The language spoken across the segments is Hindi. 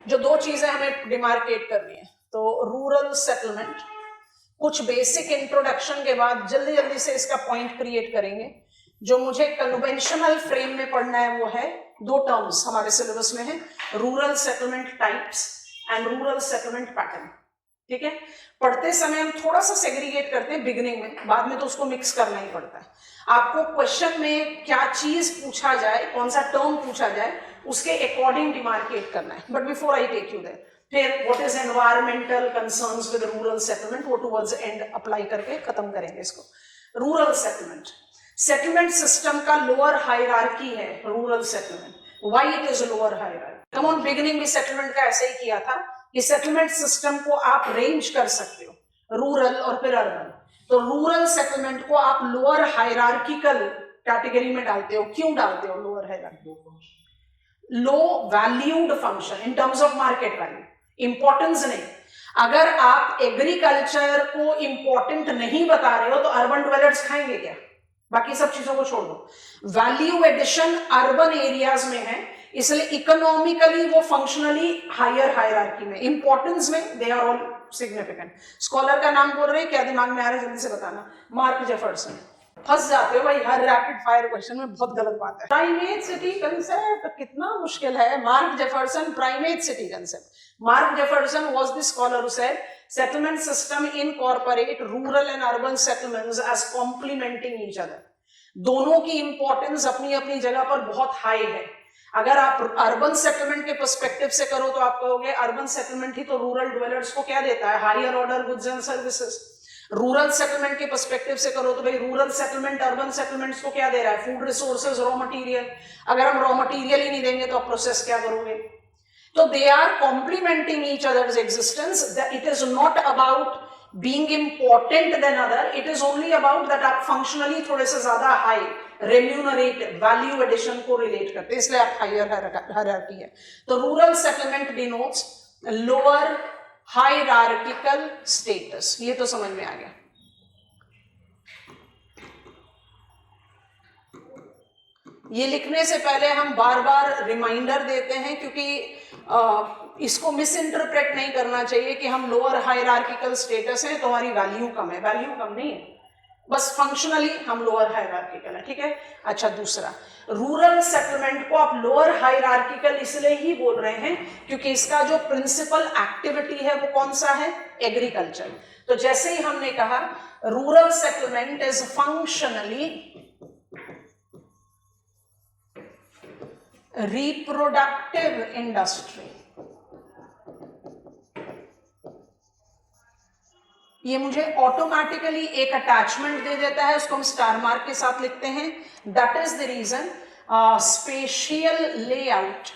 जो दो चीजें हमें डिमार्केट करनी है, तो रूरल सेटलमेंट, कुछ बेसिक इंट्रोडक्शन के बाद जल्दी जल्दी से इसका पॉइंट क्रिएट करेंगे। जो मुझे कन्वेंशनल फ्रेम में पढ़ना है वो है दो टर्म्स हमारे सिलेबस में है, rural settlement types and rural settlement pattern. ठीक है, पढ़ते समय हम थोड़ा सा सेग्रीगेट करते हैं बिगिनिंग में, बाद में तो उसको मिक्स करना ही पड़ता है। आपको क्वेश्चन में क्या चीज पूछा जाए, कौन सा टर्म पूछा जाए, उसके अकॉर्डिंग डिमार्केट करना है। But before I take you there, फिर what is environmental concerns with rural settlement, वो टुवर्ड्स एंड अप्लाई करके खत्म करेंगे इसको। रूरल सेटलमेंट, सेटलमेंट सिस्टम का लोअर हायरार्की है rural settlement. Why it is lower hierarchy? Come on, beginning में सेटलमेंट का ऐसे ही किया था कि सेटलमेंट सिस्टम को आप रेंज कर सकते हो, रूरल और फिर अर्बन। तो रूरल सेटलमेंट को आप लोअर हायरार्किकल कैटेगरी में डालते हो। क्यों डालते हो lower hierarchy? Low valued function in terms of market value, importance नहीं। अगर आप एग्रीकल्चर को इंपॉर्टेंट नहीं बता रहे हो तो अर्बन डिवेलपर्स खाएंगे क्या? बाकी सब चीजों को छोड़ दो। वैल्यू एडिशन अर्बन एरियाज में है, इसलिए इकोनॉमिकली वो फंक्शनली हायर हायरार्की में, इंपॉर्टेंस में they are all significant. Scholar का नाम बोल रहे हैं, क्या दिमाग में आ रहा है जल्दी से बताना। Mark Jefferson. फंस जाते हो भाई हर रैपिड फायर क्वेश्चन में, बहुत गलत बात है। प्राइमेट सिटी कंसेप्ट कितना मुश्किल है। Mark Jefferson, primate city concept. Mark Jefferson was the scholar who said settlement system incorporate rural and urban settlements as complementing each other। दोनों की इंपॉर्टेंस अपनी अपनी जगह पर बहुत हाई है। अगर आप अर्बन सेटलमेंट के पर्सपेक्टिव से करो तो आप कहोगे अर्बन सेटलमेंट ही तो रूरल डिवेलपर्स को क्या देता है, higher order goods and services. Rural settlement के पर्सपेक्टिव से करो तो भाई रूरल सेटलमेंट अर्बन सेटलमेंट्स को क्या दे रहा है, फूड रिसोर्सेज, रॉ मटेरियल। अगर हम रॉ मटेरियल ही नहीं देंगे तो आप प्रोसेस क्या करोगे? तो they are complementing each other's existence, that it is not about being important than other, it is only about that आप functionally थोड़े से ज्यादा high remunerate value addition को relate करते हैं, इसलिए आप higher hierarchy है। तो rural settlement denotes lower hierarchical status, ये तो समझ में आ गया। ये लिखने से पहले हम बार बार रिमाइंडर देते हैं, क्योंकि इसको मिस इंटरप्रेट नहीं करना चाहिए कि हम लोअर हायरार्किकल स्टेटस है तो हमारी वैल्यू कम है। वैल्यू कम नहीं है, बस फंक्शनली हम लोअर हायरार्किकल है। ठीक है, अच्छा दूसरा, रूरल सेटलमेंट को आप लोअर हायरार्किकल इसलिए ही बोल रहे हैं क्योंकि इसका जो प्रिंसिपल एक्टिविटी है वो कौन सा है, एग्रीकल्चर। तो जैसे ही हमने कहा rural settlement is functionally reproductive industry. ये मुझे ऑटोमेटिकली एक अटैचमेंट दे देता है, उसको हम स्टार मार्क के साथ लिखते हैं। That is the reason spatial layout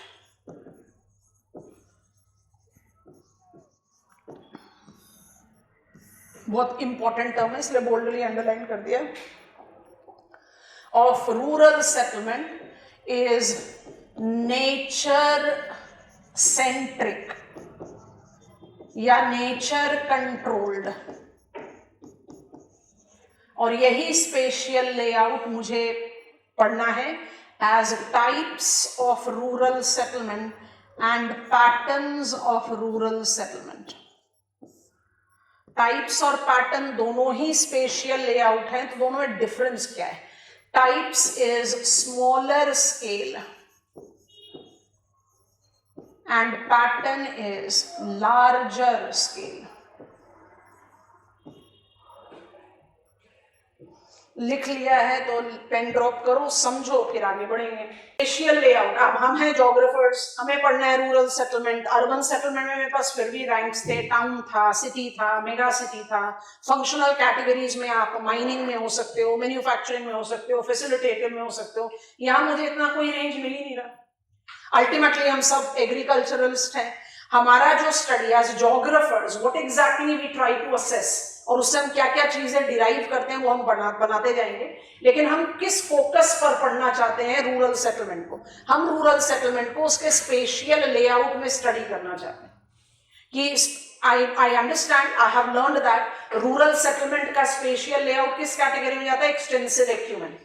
बहुत इंपॉर्टेंट टर्म है इसलिए बोल्डली अंडरलाइन कर दिया, of rural settlement is nature centric या nature controlled, और यही स्पेशियल लेआउट मुझे पढ़ना है as types of rural settlement and patterns of rural settlement। Types और पैटर्न दोनों ही स्पेशियल लेआउट हैं, तो दोनों में डिफरेंस क्या है? Types is smaller scale and pattern is larger scale। लिख लिया है तो पेन ड्रॉप करो, समझो, फिर आगे बढ़ेंगे। स्पेशियल लेआउट, अब हम हैं जोग्राफर्स, हमें पढ़ना है रूरल सेटलमेंट। अर्बन सेटलमेंट में मेरे पास फिर भी रैंक्स थे, टाउन था, सिटी था, मेगा सिटी था। फंक्शनल कैटेगरीज में आप माइनिंग में हो सकते हो, मैन्युफैक्चरिंग में हो सकते हो, फैसिलिटेटिव में हो सकते हो। यहाँ मुझे इतना कोई रेंज मिल ही नहीं रहा। अल्टीमेटली हम सब एग्रीकल्चरलिस्ट हैं। हमारा जो study as geographers, what exactly we try to assess, और उससे हम क्या क्या चीजें डिराइव करते हैं वो हम बनाते जाएंगे। लेकिन हम किस फोकस पर पढ़ना चाहते हैं रूरल सेटलमेंट को? हम रूरल सेटलमेंट को उसके स्पेशियल लेआउट में स्टडी करना चाहते हैं कि I understand, I have learned that rural settlement का स्पेशियल लेआउट किस कैटेगरी में जाता है? Extensive acumen.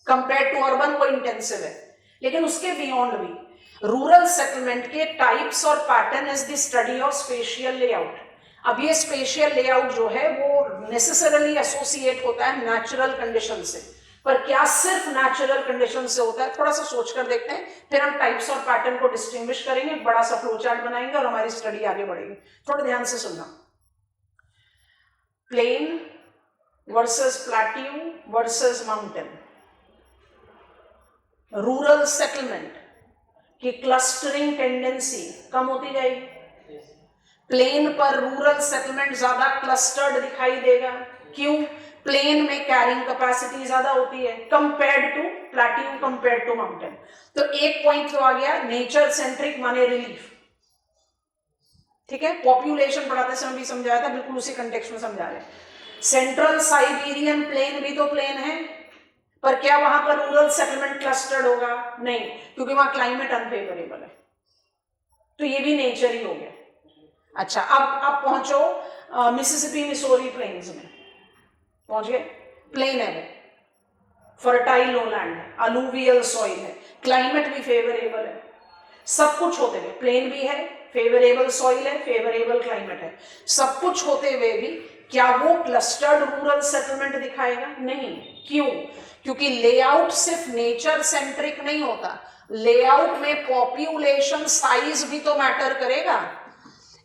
Compare to urban वो इंटेंसिव है, लेकिन उसके बियॉन्ड भी रूरल सेटलमेंट के टाइप्स और pattern is the study of spatial layout. अब ये स्पेशियल लेआउट जो है वो नेसेसरली एसोसिएट होता है नेचुरल कंडीशन से, पर क्या सिर्फ नेचुरल कंडीशन से होता है, थोड़ा सा सोच कर देखते हैं, फिर हम टाइप्स और पैटर्न को डिस्टिंग्विश करेंगे, बड़ा सा फ्लो चार्ट बनाएंगे और हमारी स्टडी आगे बढ़ेगी। थोड़ा ध्यान से सुनना। Plain versus plateau versus mountain, rural settlement की क्लस्टरिंग टेंडेंसी कम होती जाएगी। प्लेन पर रूरल सेटलमेंट ज्यादा क्लस्टर्ड दिखाई देगा, क्यों? प्लेन में कैरिंग कैपेसिटी ज्यादा होती है compared to plateau, compared to mountain. तो एक पॉइंट तो आ गया नेचर सेंट्रिक माने रिलीफ, ठीक है, पॉपुलेशन पढ़ाते समय भी समझाया था, बिल्कुल उसी कंटेक्स्ट में समझा रहे हैं। सेंट्रल साइबेरियन प्लेन भी तो प्लेन है, पर क्या वहां पर रूरल सेटलमेंट क्लस्टर्ड होगा? नहीं, क्योंकि वहां क्लाइमेट अनफेवरेबल है। तो ये भी नेचर ही हो गया। अच्छा, अब पहुंचो मिसिसिपी मिसोरी प्लेन्स में पहुंच गए। प्लेन है वो, फर्टाइल लोलैंड है, अलूवियल सॉइल है, क्लाइमेट भी फेवरेबल है, सब कुछ होते हुए प्लेन भी है, फेवरेबल सॉइल है, फेवरेबल क्लाइमेट है, सब कुछ होते हुए भी क्या वो क्लस्टर्ड रूरल सेटलमेंट दिखाएगा? नहीं। क्यों? क्योंकि लेआउट सिर्फ नेचर सेंट्रिक नहीं होता, लेआउट में पॉपुलेशन साइज भी तो मैटर करेगा।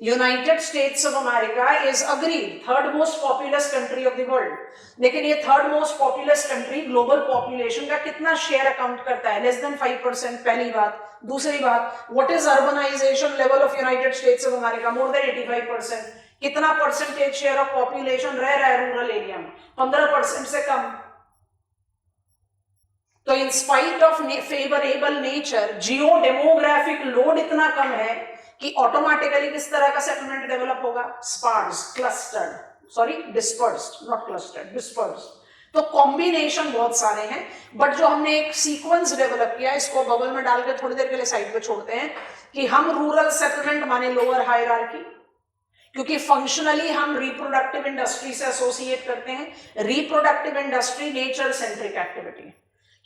United States of America is agreed third most populous country of the world, लेकिन ये third most populous country global population का कितना शेयर अकाउंट करता है? लेस देन 5%, पहली बात। दूसरी बात, what is urbanisation level of United States of America? More than 85%। कितना परसेंटेज शेयर ऑफ पॉपुलेशन रह रहा है रूरल एरिया में? 15% से कम। तो in spite of favourable nature, geo demographic load इतना कम है कि ऑटोमेटिकली किस तरह का सेटलमेंट डेवलप होगा? Sparse, clustered, sorry dispersed, not clustered, dispersed. तो कॉम्बिनेशन बहुत सारे हैं, बट जो हमने एक सीक्वेंस डेवलप किया, इसको बबल में डाल के थोड़ी देर के लिए साइड पे छोड़ते हैं, कि हम रूरल सेटलमेंट माने लोअर हायरार्की, क्योंकि फंक्शनली हम रिप्रोडक्टिव इंडस्ट्री से एसोसिएट करते हैं। Reproductive industry nature centric activity,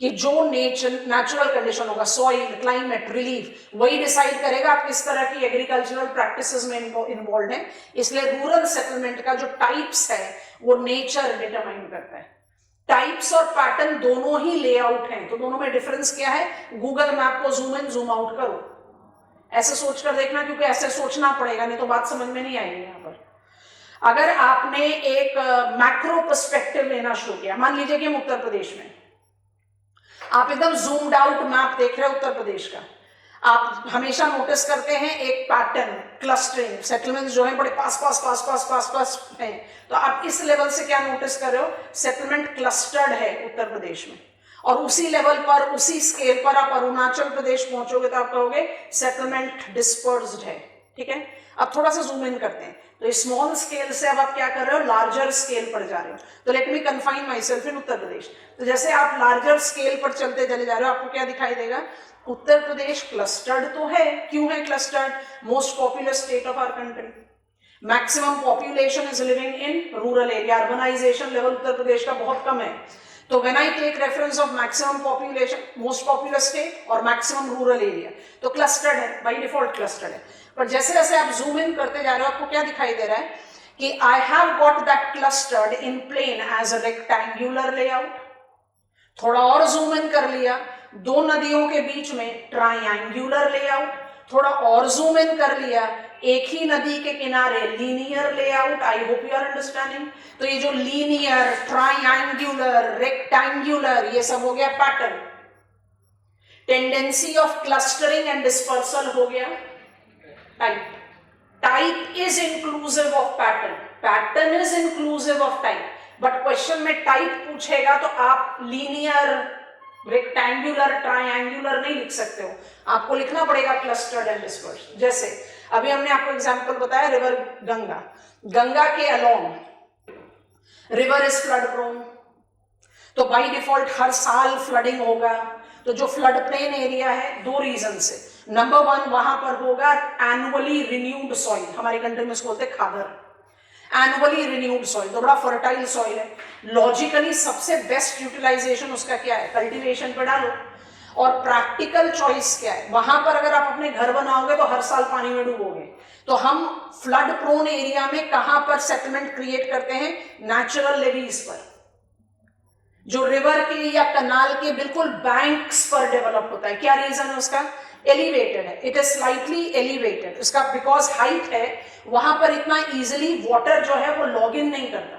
कि जो नेचुरल कंडीशन होगा, सॉइल, क्लाइमेट, रिलीफ, वही डिसाइड करेगा आप किस तरह की एग्रीकल्चरल प्रैक्टिसेस में इन्वॉल्व है। इसलिए रूरल सेटलमेंट का जो टाइप्स है वो नेचर डिटरमाइन करता है। टाइप्स और पैटर्न दोनों ही लेआउट हैं, तो दोनों में डिफरेंस क्या है? गूगल मैप को जूम इन जूम आउट करो, ऐसे सोचकर देखना, क्योंकि ऐसे सोचना पड़ेगा, नहीं तो बात समझ में नहीं आएगी। यहाँ पर अगर आपने एक मैक्रो पर्सपेक्टिव लेना शुरू किया, मान लीजिए कि हम उत्तर प्रदेश में, आप एकदम जूम्ड आउट मैप देख रहे हैं उत्तर प्रदेश का, आप हमेशा नोटिस करते हैं एक पैटर्न, क्लस्टरिंग, सेटलमेंट्स जो है बड़े पास पास पास पास पास पास हैं। तो आप इस लेवल से क्या नोटिस कर रहे हो? सेटलमेंट क्लस्टर्ड है उत्तर प्रदेश में। और उसी लेवल पर, उसी स्केल पर आप अरुणाचल प्रदेश पहुंचोगे तो आप कहोगे सेटलमेंट डिस्पर्स्ड है। ठीक है, अब थोड़ा सा जूम इन करते हैं, तो स्मॉल स्केल से अब आप क्या कर रहे हो? लार्जर स्केल पर जा रहे हो। तो let me confine myself in Uttar Pradesh. तो जैसे आप लार्जर स्केल पर चलते चले जा रहे हो, आपको क्या दिखाई देगा? उत्तर प्रदेश क्लस्टर्ड तो है। क्यों है clustered? Most populous state of our country, maximum population is living in rural area, urbanisation level Uttar Pradesh का बहुत कम है। तो when I take reference of maximum population, most populous state और मैक्सिमम रूरल एरिया, तो क्लस्टर्ड है, बाय डिफॉल्ट क्लस्टर्ड है। पर जैसे जैसे आप जूम इन करते जा रहे हो, आपको क्या दिखाई दे रहा है कि I have got that clustered in plain as a rectangular layout. थोड़ा और जूम इन कर लिया, दो नदियों के बीच में ट्रायंगुलर लेआउट। थोड़ा और जूम इन कर लिया, एक ही नदी के किनारे linear layout. I hope you are understanding. तो ये जो लीनियर, ट्रायंगुलर, रेक्टेंगुलर, ये सब हो गया pattern. Tendency of clustering and dispersal हो गया type. Type is inclusive of pattern, pattern is inclusive of type. But question में टाइप पूछेगा तो आप लीनियर, रेक्टेंगुलर, ट्रायंगुलर नहीं लिख सकते हो, आपको लिखना पड़ेगा क्लस्टर्ड एंड डिस्पर्स्ड। जैसे अभी हमने आपको एग्जांपल बताया, रिवर गंगा, गंगा के along river is flood prone, तो बाय डिफॉल्ट हर साल फ्लडिंग होगा। तो जो फ्लड प्लेन एरिया है, दो रीजन से, नंबर वन, वहां पर होगा एनुअली रिन्यूड सॉइल, हमारी कंट्री में इसको बोलते हैं खादर, एनुअली रिन्यूड सॉइल, तो बड़ा फर्टाइल सॉइल है। लॉजिकली सबसे बेस्ट यूटिलाइजेशन उसका क्या है? कल्टीवेशन पे डालो। और प्रैक्टिकल चॉइस क्या है, वहां पर अगर आप अपने घर बनाओगे तो हर साल पानी में डूबोगे, तो हम फ्लड प्रोन एरिया में कहां पर सेटलमेंट क्रिएट करते हैं, नेचुरल लेवीज पर, जो रिवर के या कनाल के बिल्कुल बैंक्स पर डेवलप होता है। क्या रीजन है उसका, एलिवेटेड है, इट इज स्लाइटली एलिवेटेड, इसका बिकॉज हाइट है, वहां पर इतना इजिली वाटर जो है वो लॉग इन नहीं करता,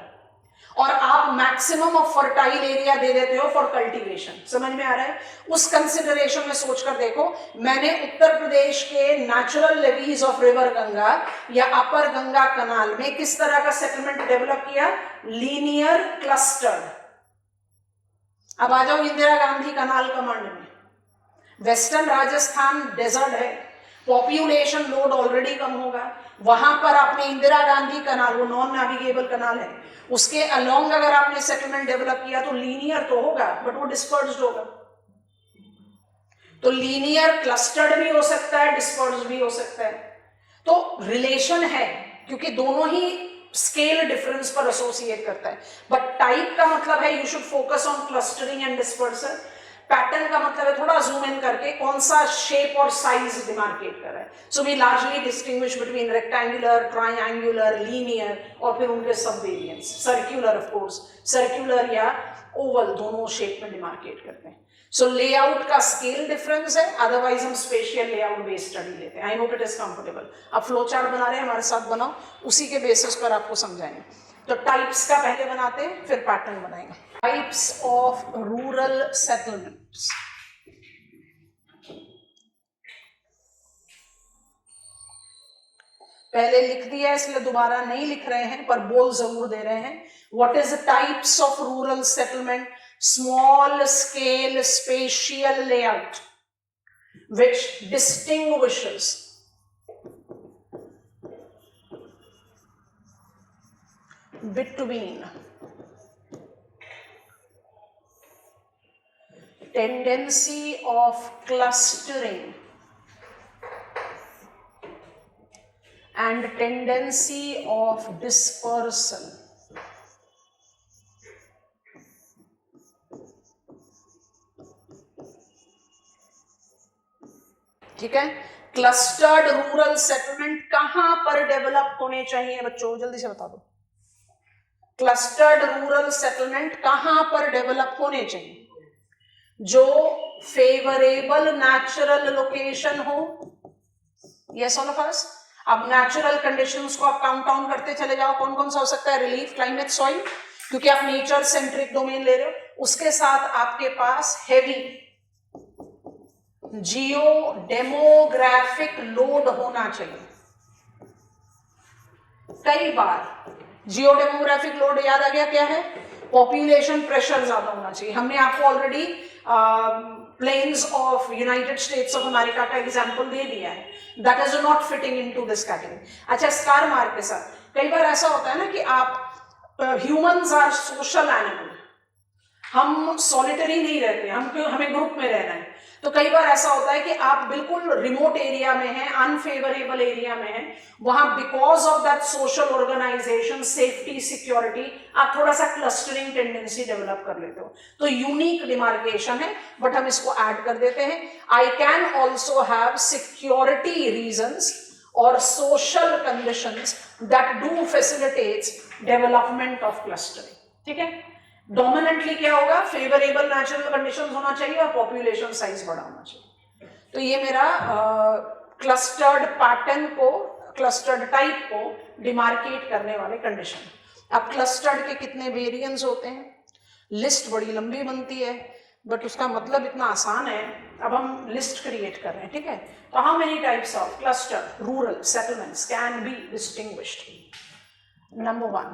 और आप मैक्सिमम ऑफ फर्टाइल एरिया दे देते हो फॉर कल्टीवेशन। समझ में आ रहा है, उस कंसिडरेशन में सोचकर देखो, मैंने उत्तर प्रदेश के natural levies of river Ganga या अपर गंगा कनाल में किस तरह का सेटलमेंट डेवलप किया, लीनियर क्लस्टर्ड। अब आ जाओ इंदिरा गांधी कनाल कमांड में, वेस्टर्न राजस्थान डेजर्ट है, पॉपुलेशन लोड ऑलरेडी कम होगा, वहां पर आपने इंदिरा गांधी कनाल, वो नॉन नेविगेबल कनाल है, उसके अलोंग अगर आपने सेटलमेंट डेवलप किया तो लीनियर तो होगा बट वो डिस्पर्स्ड होगा। तो लीनियर क्लस्टर्ड भी हो सकता है, डिस्पर्स्ड भी हो सकता है। तो रिलेशन है, क्योंकि दोनों ही स्केल डिफरेंस पर एसोसिएट करता है, बट टाइप का मतलब है you should focus on clustering and dispersion. Pattern का मतलब है थोड़ा जूम इन करके कौन सा शेप और साइज डिमार्केट कर रहा है। So we largely distinguish between rectangular, triangular, linear और फिर उनके सब variants, circular of course, circular या ओवल दोनों शेप में डिमार्केट करते हैं। सो लेआउट का स्केल डिफरेंस है, अदरवाइज हम स्पेशियल लेआउट बेस्ड स्टडी लेते हैं। I hope it is comfortable. अब फ्लो चार्ट बना रहे हैं, हमारे साथ बनाओ, उसी के बेसिस पर आपको समझाएंगे। तो टाइप्स का पहले बनाते हैं, फिर पैटर्न बनाएंगे। Types of rural settlements. पहले लिख दिया इसलिए दोबारा नहीं लिख रहे हैं, पर बोल जरूर दे रहे हैं। What is the types of rural settlement? Small scale spatial layout which distinguishes between tendency of clustering and tendency of dispersal. ठीक है, क्लस्टर्ड रूरल सेटलमेंट कहां पर डेवलप होने चाहिए बच्चों, जल्दी से बता दो। क्लस्टर्ड रूरल सेटलमेंट कहां पर डेवलप होने चाहिए? जो फेवरेबल नेचुरल लोकेशन हो। Yes all of us. अब नेचुरल कंडीशंस को आप काउंट डाउन करते चले जाओ, कौन कौन सा हो सकता है? रिलीफ, क्लाइमेट, सॉइल, क्योंकि आप नेचर सेंट्रिक डोमेन ले रहे हो। उसके साथ आपके पास हेवी जियो डेमोग्राफिक लोड होना चाहिए। कई बार जियो डेमोग्राफिक लोड याद आ गया, क्या है? पॉपुलेशन प्रेशर ज्यादा होना चाहिए। हमने आपको already plains of United States of America का एग्जांपल दे दिया है, that is not fitting into this category. अच्छा, स्टार मार्क के साथ कई बार ऐसा होता है ना कि आप ह्यूमंस आर सोशल एनिमल, हम सॉलिटरी नहीं रहते, हमें ग्रुप में रहना है। तो कई बार ऐसा होता है कि आप बिल्कुल रिमोट एरिया में हैं, अनफेवरेबल एरिया में हैं, वहां because of that social organisation, safety, security, आप थोड़ा सा क्लस्टरिंग टेंडेंसी डेवलप कर लेते हो। तो यूनिक डिमार्केशन है, बट हम इसको ऐड कर देते हैं। I can also have security reasons और social conditions that do facilitates development of clustering. ठीक है, डोमिनेंटली क्या होगा? फेवरेबल नेचुरल कंडीशंस होना चाहिए और पॉपुलेशन साइज बड़ा होना चाहिए। तो ये मेरा क्लस्टर्ड पैटर्न को, क्लस्टर्ड टाइप को डिमार्केट करने वाले कंडीशन। अब क्लस्टर्ड के कितने वेरिएंट्स होते हैं? लिस्ट बड़ी लंबी बनती है, बट उसका मतलब इतना आसान है। अब हम लिस्ट क्रिएट कर रहे हैं, ठीक है? तो how many types of clustered rural settlements can be distinguished? Number 1,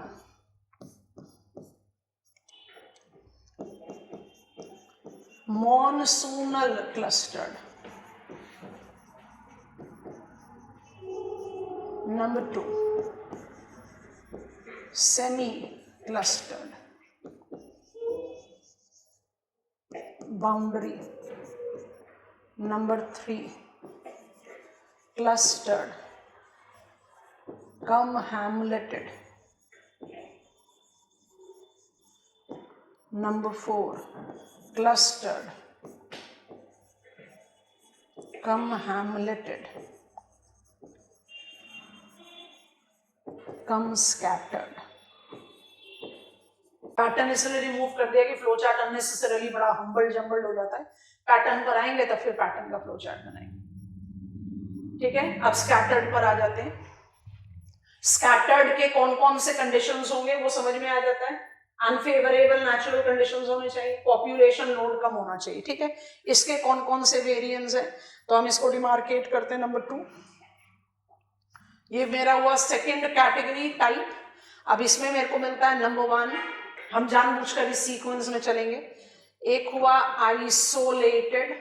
monsoonal clustered. Number 2, semi clustered, boundary. Number 3, clustered, cum hamleted. Number 4, clustered, come हैमलेटेड, come scattered. Pattern इसलिए रिमूव कर दिया कि फ्लो चार्ट अननेसेसरीली बड़ा हम्बल जम्बल्ड हो जाता है। पैटर्न पर आएंगे तो फिर पैटर्न का फ्लो चार्ट बनाएंगे। ठीक है, अब स्कैटर्ड पर आ जाते हैं। स्कैटर्ड के कौन कौन से कंडीशंस होंगे वो समझ में आ जाता है। अनफेवरेबल नेचुरल कंडीशंस होने चाहिए, पॉपुलेशन लोड कम होना चाहिए। ठीक है, इसके कौन कौन से वेरिएंट्स हैं तो हम इसको डिमार्केट करते हैं। नंबर 2, ये मेरा हुआ सेकंड कैटेगरी टाइप। अब इसमें मेरे को मिलता है नंबर 1, हम जानबूझकर इस सीक्वेंस में चलेंगे। एक हुआ आइसोलेटेड,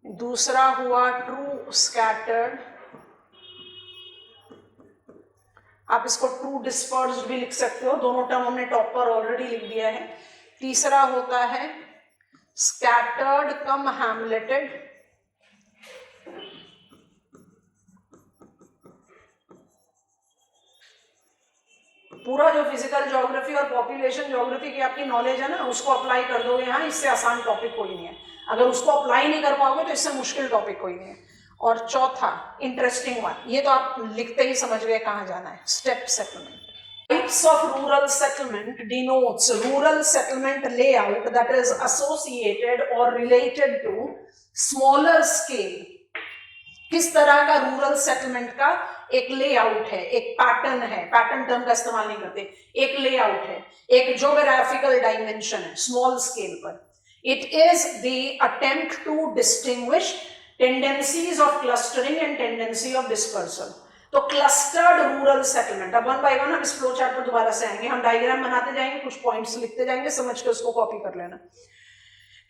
दूसरा हुआ ट्रू स्कैटर्ड, आप इसको ट्रू डिस्पर्स्ड भी लिख सकते हो, दोनों टर्म हमने टॉप पर ऑलरेडी लिख दिया है। तीसरा होता है स्कैटर्ड कम हैमलेटेड, पूरा जो फिजिकल ज्योग्राफी और पॉपुलेशन ज्योग्राफी की आपकी नॉलेज है ना, उसको अप्लाई कर दोगे यहाँ, इससे आसान टॉपिक कोई नहीं है। अगर उसको अप्लाई नहीं कर पाओगे तो इससे मुश्किल टॉपिक कोई नहीं है। और चौथा इंटरेस्टिंग वन, ये तो आप लिखते ही समझ गए कहाँ जाना है, step settlement. Types of rural settlement denotes rural settlement layout that is associated or related to smaller scale। किस तरह का रूरल सेटलमेंट का एक लेआउट है, एक पैटर्न है, पैटर्न टर्म का इस्तेमाल नहीं करते, एक लेआउट है, एक ज्योग्राफिकल डायमेंशन है स्मॉल स्केल पर। It is the attempt to distinguish tendencies of clustering and tendency of dispersal. तो क्लस्टर्ड रूरल सेटलमेंट, अब वन बाय वन हम इस फ्लो चार्ट पर दोबारा से आएंगे, हम डायग्राम बनाते जाएंगे, कुछ पॉइंट्स लिखते जाएंगे, समझ के उसको कॉपी कर लेना।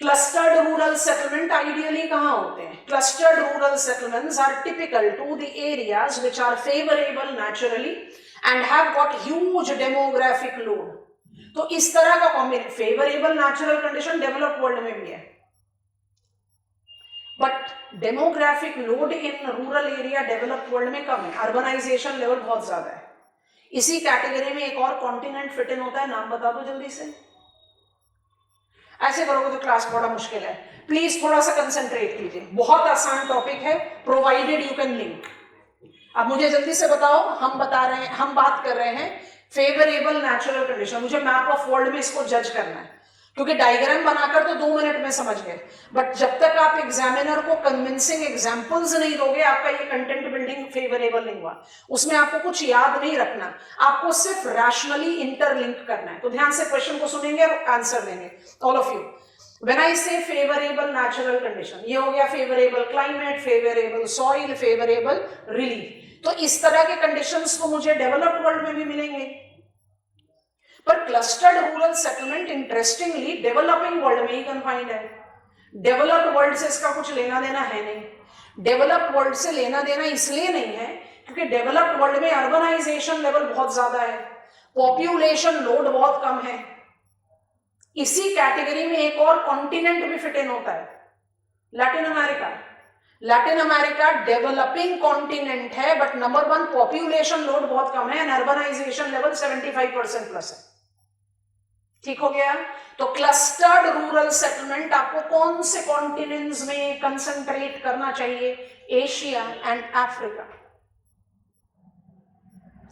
क्लस्टर्ड रूरल सेटलमेंट आइडियली कहां होते हैं? Clustered rural settlements are typical to the areas which are favourable naturally and have got huge demographic load. तो इस तरह का combination, favourable natural condition developed world में भी है, but demographic load in rural area developed world में कम है, अर्बनाइजेशन लेवल बहुत ज्यादा है। इसी कैटेगरी में एक और कॉन्टिनेंट फिट इन होता है, नाम बता दो जल्दी से। ऐसे करोगे तो क्लास बड़ा मुश्किल है, प्लीज थोड़ा सा कंसंट्रेट कीजिए, बहुत आसान टॉपिक है, प्रोवाइडेड यू कैन लिंक। अब मुझे जल्दी से बताओ, हम बात कर रहे हैं फेवरेबल नेचुरल कंडीशन। मुझे मैप ऑफ वर्ल्ड में इसको जज करना है, क्योंकि डायग्राम बनाकर तो 2 मिनट में समझ गए, बट जब तक आप एग्जामिनर को कन्विंसिंग एग्जांपल्स नहीं दोगे, आपका ये कंटेंट बिल्डिंग फेवरेबल नहीं हुआ। उसमें आपको कुछ याद नहीं रखना, आपको सिर्फ रैशनली इंटरलिंक करना है। तो ध्यान से क्वेश्चन को सुनेंगे और आंसर देंगे all of you. When I से फेवरेबल नेचुरल कंडीशन, ये हो गया favourable climate, favourable soil, favourable relief. तो इस तरह के कंडीशंस तो मुझे डेवलप्ड वर्ल्ड में भी मिलेंगे, पर clustered rural settlement interestingly developing world में ही कन्फाइंड है। डेवलप्ड वर्ल्ड से इसका कुछ लेना देना है नहीं। डेवलप्ड वर्ल्ड से लेना देना इसलिए नहीं है क्योंकि डेवलप्ड वर्ल्ड में अर्बनाइजेशन लेवल बहुत ज्यादा है, पॉपुलेशन लोड बहुत कम है। इसी कैटेगरी में एक और कॉन्टिनेंट भी फिट इन होता है, Latin America. Latin America developing continent है, बट नंबर 1 पॉपुलेशन लोड बहुत कम है एंड अर्बनाइजेशन लेवल 75% प्लस है। ठीक हो गया? तो क्लस्टर्ड रूरल सेटलमेंट आपको कौन से कॉन्टिनेंट्स में कंसंट्रेट करना चाहिए? Asia and Africa.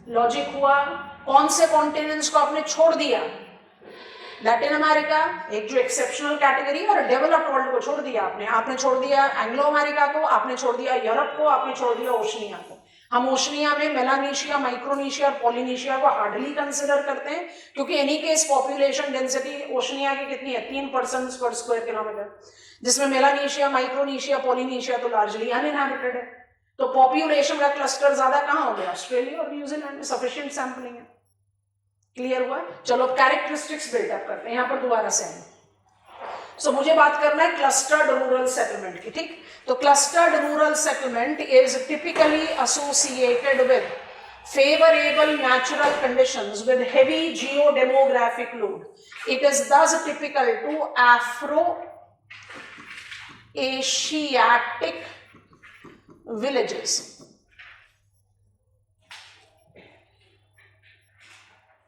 लॉजिक हुआ? कौन से कॉन्टिनेंट्स को आपने छोड़ दिया? लैटिन अमेरिका एक जो एक्सेप्शनल कैटेगरी, और डेवलप्ड वर्ल्ड को छोड़ दिया आपने छोड़ दिया एंग्लो अमेरिका को, आपने छोड़ दिया यूरोप को, आपने छोड़ दिया ओशनिया को। हम ओशनिया में मेलानेशिया, माइक्रोनेशिया और पॉलिनेशिया को हार्डली कंसिडर करते हैं, क्योंकि any case population density Oceania की कितनी है? 3% पर स्क्वायर किलोमीटर, जिसमें मेलानेशिया, माइक्रोनेशिया, पॉलिनेशिया तो लार्जली अनइनहैबिटेड है। तो पॉपुलेशन का क्लस्टर ज्यादा कहां हो गया? ऑस्ट्रेलिया और न्यूजीलैंड में सफिशिएंट सैंपलिंग है। क्लियर हुआ? चलो कैरेक्टरिस्टिक्स बिल्डअप करते हैं, यहां पर दोबारा से आएंगे। सो मुझे बात करना है क्लस्टर्ड रूरल सेटलमेंट की। ठीक, तो clustered rural settlement is typically associated with favorable natural conditions with heavy geodemographic load. It is thus typical to Afro-Asiatic villages.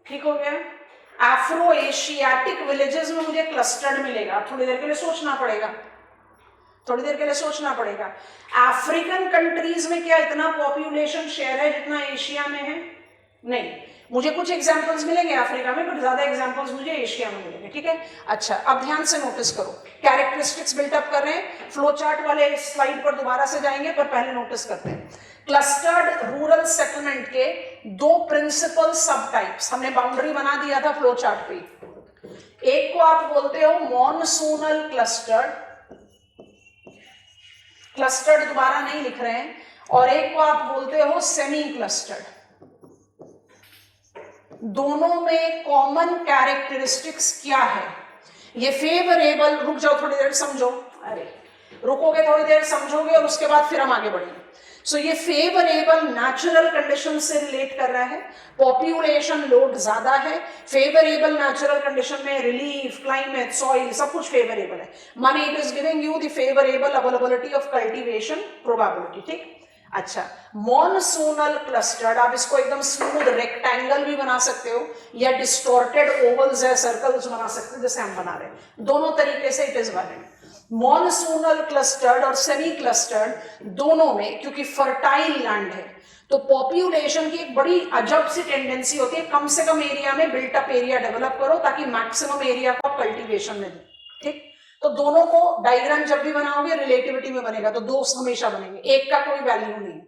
ठीक हो गया? अफ्रो एशियाटिक विलेजेस में मुझे क्लस्टर्ड मिलेगा। थोड़ी देर के लिए सोचना पड़ेगा, थोड़ी देर के लिए सोचना पड़ेगा। अफ्रीकन कंट्रीज में क्या इतना पॉपुलेशन शेयर है जितना एशिया में है? नहीं। मुझे कुछ एग्जांपल्स मिलेंगे अफ्रीका में, बट ज्यादा एग्जांपल्स मुझे एशिया में मिलेंगे, ठीक है। अच्छा, अब ध्यान से नोटिस करो, कैरेक्टरिस्टिक्स बिल्टअप कर रहे हैं, फ्लो चार्ट वाले स्लाइड पर दोबारा से जाएंगे, पर पहले नोटिस करते हैं क्लस्टर्ड रूरल सेटलमेंट के दो प्रिंसिपल सब टाइप्स। हमने बाउंड्री बना दिया था फ्लो चार्ट पे। एक को आप बोलते हो मॉनसूनल क्लस्टर्ड, क्लस्टर्ड दोबारा नहीं लिख रहे हैं, और एक को आप बोलते हो सेमी क्लस्टर्ड। दोनों में कॉमन कैरेक्टरिस्टिक्स क्या है? ये फेवरेबल, रुक जाओ थोड़ी देर समझो, अरे रुकोगे थोड़ी देर समझोगे और उसके बाद फिर हम आगे बढ़ेंगे। सो ये फेवरेबल नेचुरल कंडीशन से रिलेट कर रहा है, पॉपुलेशन लोड ज्यादा है, फेवरेबल नेचुरल कंडीशन में रिलीफ, क्लाइमेट, सॉइल सब कुछ फेवरेबल है, माने it is giving you the favourable availability of cultivation probability, ठीक। अच्छा, मॉनसूनल क्लस्टर्ड, आप इसको एकदम स्मूथ रेक्टेंगल भी बना सकते हो या डिस्टॉर्टेड ओवल्स या सर्कल्स बना सकते हो जैसे हम बना रहे हैं, दोनों तरीके से it is valid. Monsoonal clustered और सेमी क्लस्टर्ड दोनों में क्योंकि फर्टाइल लैंड है तो पॉपुलेशन की एक बड़ी अजब सी टेंडेंसी होती है, कम से कम एरिया में बिल्टअप एरिया डेवलप करो ताकि मैक्सिमम एरिया को आप कल्टीवेशन में दो, ठीक। तो दोनों को डायग्राम जब भी बनाओगे रिलेटिविटी में बनेगा, तो दो हमेशा बनेंगे, एक का कोई वैल्यू नहीं है।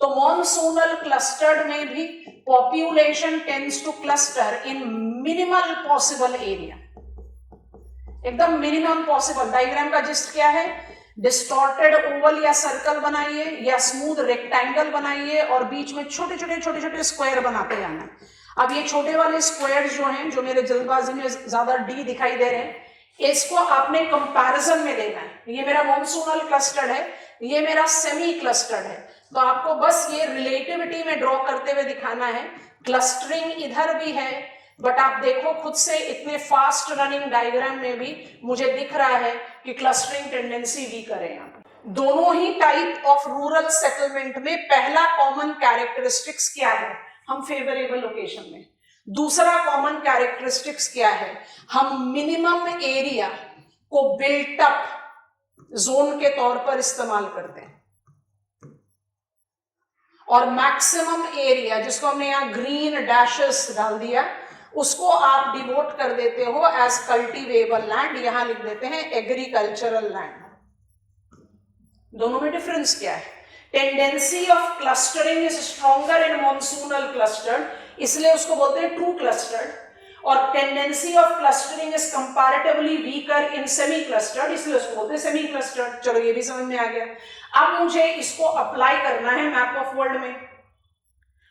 तो मॉनसूनल क्लस्टर्ड में भी पॉपुलेशन टेंड्स टू क्लस्टर इन मिनिमल पॉसिबल एरिया, एकदम मिनिमम पॉसिबल। डायग्राम का जिस्ट क्या है? डिस्टॉर्टेड ओवल या सर्कल बनाइए या स्मूथ रेक्टेंगल बनाइए और बीच में छोटे छोटे स्क्वायर बनाते जाना। अब ये छोटे वाले स्क्वायर जो हैं, जो मेरे जल्दबाजी में ज्यादा डी दिखाई दे रहे हैं, इसको आपने कंपैरिजन में लेना है। ये मेरा मॉनसूनल क्लस्टर्ड है, ये मेरा सेमी क्लस्टर्ड है, तो आपको बस ये रिलेटिविटी में ड्रॉ करते हुए दिखाना है। क्लस्टरिंग इधर भी है, बट आप देखो खुद से इतने फास्ट रनिंग डायग्राम में भी मुझे दिख रहा है कि क्लस्टरिंग टेंडेंसी वीकर है यहाँ पे। दोनों ही टाइप ऑफ रूरल सेटलमेंट में पहला कॉमन कैरेक्टरिस्टिक्स क्या है? हम फेवरेबल लोकेशन में। दूसरा कॉमन कैरेक्टरिस्टिक्स क्या है? हम मिनिमम एरिया को बिल्टअप जोन के तौर पर इस्तेमाल करते हैं और मैक्सिमम एरिया, जिसको हमने यहां ग्रीन डैशेस डाल दिया, उसको आप डिवोट कर देते हो एज कल्टीवेबल लैंड, यहां लिख देते हैं एग्रीकल्चरल लैंड। दोनों में डिफरेंस क्या है? Tendency of clustering is stronger in monsoonal clustered, इसलिए उसको बोलते हैं ट्रू क्लस्टर्ड, और tendency of clustering is comparatively weaker in semi clustered, इसलिए उसको बोलते हैं सेमी क्लस्टर्ड। चलो ये भी समझ में आ गया। अब मुझे इसको अप्लाई करना है मैप ऑफ वर्ल्ड में।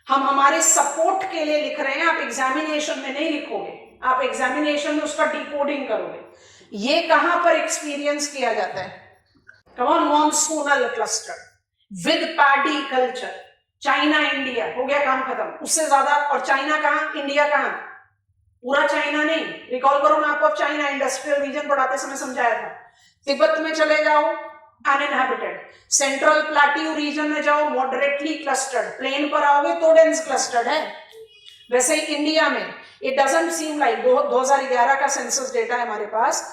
हम हमारे सपोर्ट के लिए लिख रहे हैं, आप एग्जामिनेशन में नहीं लिखोगे, आप एग्जामिनेशन में उसका डिकोडिंग करोगे। ये कहां पर एक्सपीरियंस किया जाता है? Come on, monsoonal cluster with paddy culture, China India, हो गया काम खत्म। उससे ज्यादा, और चाइना कहां, इंडिया कहां? पूरा चाइना नहीं, रिकॉल करो map of China, industrial region पढ़ाते समय समझाया था। तिब्बत में चले जाओ, अनइनहैबिटेड। सेंट्रल प्लेट्यू रीजन में जाओ, मॉडरेटली क्लस्टर्ड। प्लेन पर आओगे तो डेंस क्लस्टर्ड है। वैसे ही इंडिया में इट डजंट सीम लाइक, 2011 का सेंसस डेटा है हमारे पास,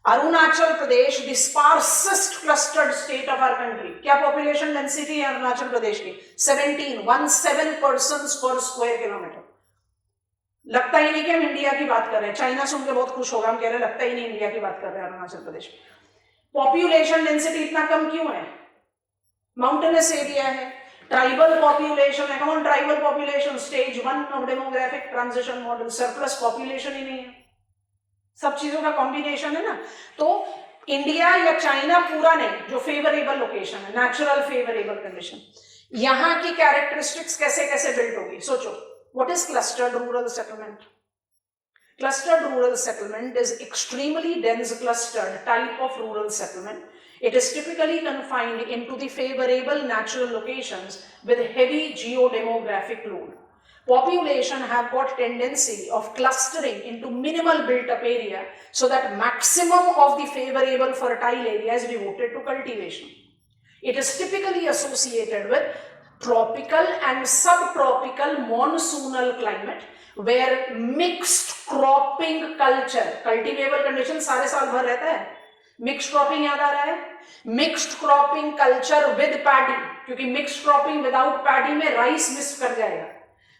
Arunachal Pradesh the sparsest clustered state of our country. क्या पॉपुलेशन डेंसिटी है अरुणाचल प्रदेश की? 17 पर्सन्स पर स्क्वायर किलोमीटर। लगता ही नहीं कि हम इंडिया की बात कर रहे हैं। चाइना सुन के बहुत खुश होगा, हम कह रहे हैं लगता ही नहीं इंडिया की बात कर रहे हैं अरुणाचल प्रदेश। पॉपुलेशन डेंसिटी इतना कम क्यों है? माउंटेनस एरिया है, ट्राइबल पॉपुलेशन है। कौन tribal population? Stage 1 of demographic transition model, surplus population ही नहीं है। सब चीजों का कॉम्बिनेशन है ना। तो इंडिया या चाइना पूरा नहीं, जो फेवरेबल लोकेशन है, नेचुरल फेवरेबल कंडीशन, यहां की कैरेक्टरिस्टिक्स कैसे कैसे बिल्ड होगी। सोचो, what is clustered rural settlement? Clustered rural settlement is extremely dense clustered type of rural settlement. It is typically confined into the favorable natural locations with heavy geodemographic load. Population have got tendency of clustering into minimal built up area so that maximum of the favorable fertile area is devoted to cultivation. It is typically associated with tropical and subtropical monsoonal climate where mixed cropping culture, cultivable condition सारे साल भर रहता है, मिक्स्ड क्रॉपिंग याद आ रहा है? Mixed cropping culture with paddy, क्योंकि मिक्स्ड क्रॉपिंग विदाउट पैडी में राइस मिस कर जाएगा,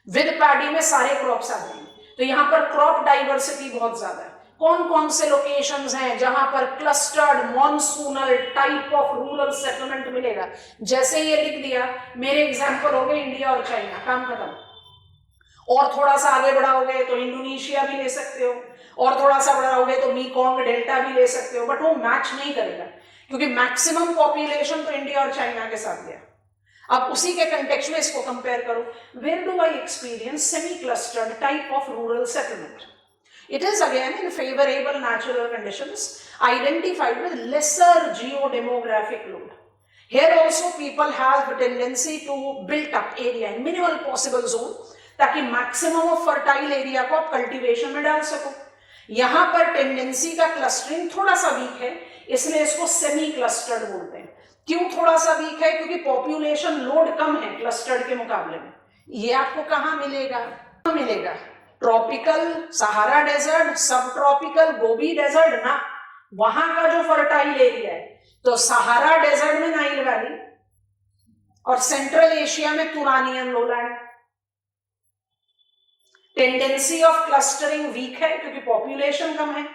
विद पैडी में सारे क्रॉप्स आ जाएंगे। तो यहां पर क्रॉप डाइवर्सिटी बहुत ज्यादा है। कौन कौन से लोकेशंस हैं जहां पर clustered monsoonal type of rural settlement मिलेगा? जैसे ये लिख दिया, मेरे एग्जांपल हो गए इंडिया और चाइना, काम खत्म। और थोड़ा सा आगे बढ़ाओगे तो इंडोनेशिया भी ले सकते हो, और थोड़ा सा बढ़ाओगे तो मीकोंग डेल्टा भी ले सकते हो, बट वो मैच नहीं करेगा क्योंकि मैक्सिमम पॉपुलेशन तो इंडिया और चाइना के साथ गया। अब उसी के कंटेक्स्ट में इसको कंपेयर करो। Where do I experience semi clustered type of rural settlement? It is again in favorable natural conditions identified with lesser geodemographic load. Here also people have a tendency to build up area in minimal possible zone ताकि maximum of fertile area को आप cultivation में डाल सको। यहाँ पर टेंडेंसी का क्लस्टरिंग थोड़ा सा वीक है, इसलिए इसको सेमी क्लस्टर्ड बोलते हैं। क्यों थोड़ा सा वीक है? क्योंकि पॉपुलेशन लोड कम है क्लस्टर्ड के मुकाबले में। ये आपको कहाँ मिलेगा? मिलेगा tropical Sahara desert, sub tropical Gobi desert ना, वहां का जो फर्टाइल एरिया है, तो सहारा डेजर्ट में नाइल वैली और सेंट्रल एशिया में Turanian lowland. Tendency of clustering weak है क्योंकि पॉपुलेशन कम है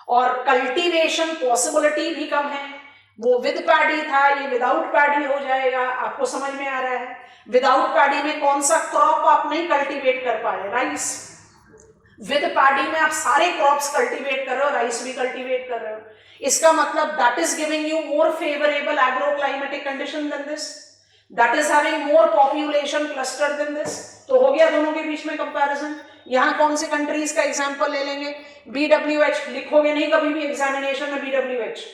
और कल्टीवेशन पॉसिबिलिटी भी कम है। वो विद पैडी था, ये विदाउट पैडी हो जाएगा। आपको समझ में आ रहा है? विदाउट पैडी में कौन सा क्रॉप आप नहीं कल्टीवेट कर पा रहे? राइस। विद पैडी में आप सारे क्रॉप्स कल्टीवेट कर रहे हो, राइस भी कल्टीवेट कर रहे हो। इसका मतलब that is giving you more favourable agro climatic condition than this, that is having more population cluster than this. तो हो गया दोनों के बीच में कंपैरिजन। यहां कौन से कंट्रीज का एग्जांपल ले लेंगे? BWH लिखोगे नहीं कभी भी एग्जामिनेशन में BWH,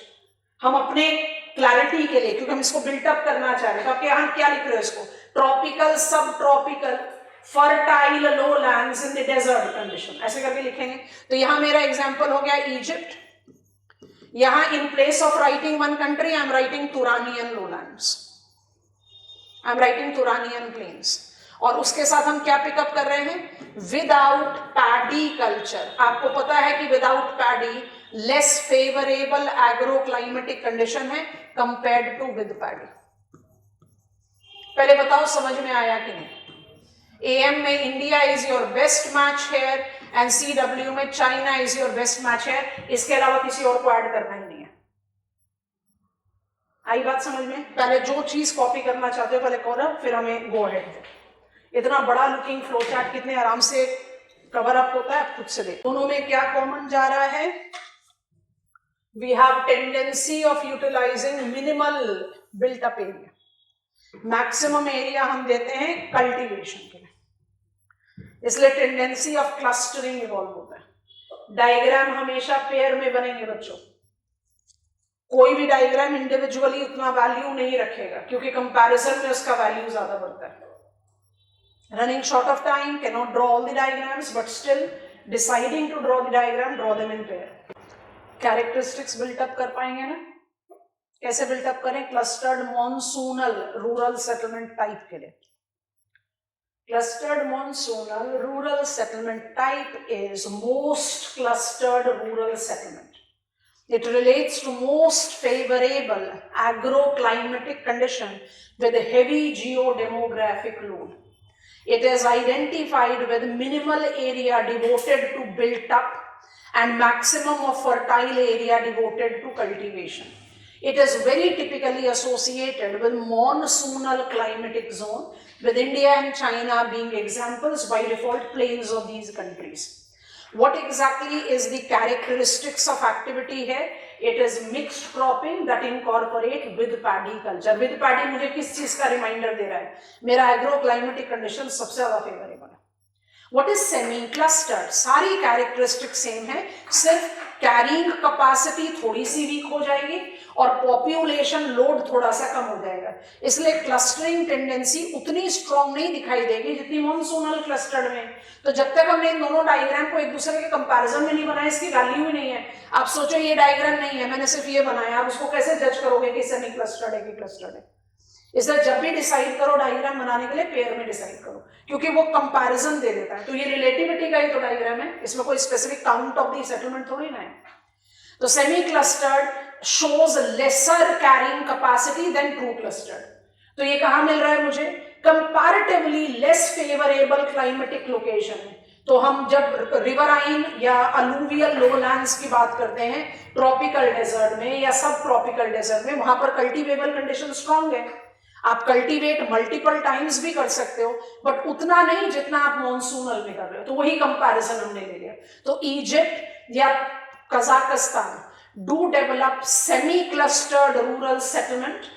हम अपने क्लैरिटी के लिए, क्योंकि हम इसको बिल्टअप करना चाह रहे हैं। तो आपके यहां क्या लिख रहे हो इसको? Tropical, sub tropical, fertile lowlands in the desert condition, ऐसे करके लिखेंगे। तो यहां मेरा एग्जांपल हो गया इजिप्ट। यहां in place of writing one country I am writing Turanian lowlands, I am writing Turanian plains. और उसके साथ हम क्या पिकअप कर रहे हैं? Without paddy culture. आपको पता है कि without paddy less favourable agro climatic condition है कंपेयर्ड टू विद पैडी। पहले बताओ समझ में आया कि नहीं? AM में India is your best match here and CW में China is your best match here. इसके अलावा किसी और को ऐड करना ही नहीं है। आई बात समझ में? पहले जो चीज कॉपी करना चाहते हो पहले करो, फिर हमें गो अहेड दो। इतना बड़ा लुकिंग फ्लो चार्ट कितने आराम से कवर अप होता है, आप खुद से देखो। दोनों में क्या कॉमन जा रहा है? We have tendency of utilising minimal built up area, maximum area हम देते हैं कल्टीवेशन के लिए, इसलिए टेंडेंसी ऑफ क्लस्टरिंग इवॉल्व होता है। डायग्राम हमेशा पेयर में बनेंगे बच्चों, कोई भी डायग्राम इंडिविजुअली उतना वैल्यू नहीं रखेगा क्योंकि कंपैरिजन में उसका वैल्यू ज्यादा बढ़ता है। Running short of time, cannot draw all the diagrams, but still deciding to draw the diagram, draw them in pair. Characteristics built up कर पाएंगे ना? कैसे built up करें? Clustered monsoonal rural settlement type के लिए। Clustered monsoonal rural settlement type is most clustered rural settlement. It relates to most favorable agroclimatic condition with a heavy geodemographic load. It is identified with minimal area devoted to built up and maximum of fertile area devoted to cultivation. It is very typically associated with monsoonal climatic zone, with India and China being examples by default plains of these countries. What exactly is the characteristics of activity here? It is mixed cropping that incorporate with paddy culture. With paddy मुझे किस चीज का रिमाइंडर दे रहा है? मेरा एग्रो क्लाइमेटिक कंडीशन सबसे ज्यादा फेवरेबल है। What is semi clustered? सारी कैरेक्टरिस्टिक सेम है, सिर्फ कैरिंग कैपेसिटी थोड़ी सी वीक हो जाएगी और पॉपुलेशन लोड थोड़ा सा कम हो जाएगा, इसलिए क्लस्टरिंग टेंडेंसी उतनी स्ट्रॉन्ग नहीं दिखाई देगी जितनी मॉनसूनल क्लस्टर्ड में। तो जब तक हमने इन दोनों डायग्राम को एक दूसरे के कंपैरिजन में नहीं बनाया, इसकी वैल्यू ही नहीं है। आप सोचो ये डायग्राम नहीं है, मैंने सिर्फ ये बनाया, आप उसको कैसे जज करोगे कि सेमी क्लस्टर्ड है कि क्लस्टर्ड है? इसलिए जब भी डिसाइड करो डायग्राम बनाने के लिए पेयर में डिसाइड करो, क्योंकि वो कंपैरिजन दे देता है। तो ये रिलेटिविटी का ही तो डायग्राम है, इसमें कोई specific count of the settlement थोड़ी ना है। तो semi clustered shows lesser carrying capacity than true clustered. तो ये कहां मिल रहा है मुझे? Comparatively less favourable climatic location है। तो हम जब रिवराइन या अलूवियल लोलैंड्स की बात करते हैं, ट्रॉपिकल डेजर्ट में या सब ट्रॉपिकल डेजर्ट में, वहां पर कल्टीवेबल कंडीशन स्ट्रांग है। आप कल्टीवेट मल्टीपल टाइम्स भी कर सकते हो, बट उतना नहीं जितना आप मॉनसूनल में कर रहे हो। तो वही कंपैरिजन हमने ले लिया। तो इजिप्ट या Kazakhstan do develop semi clustered rural settlement.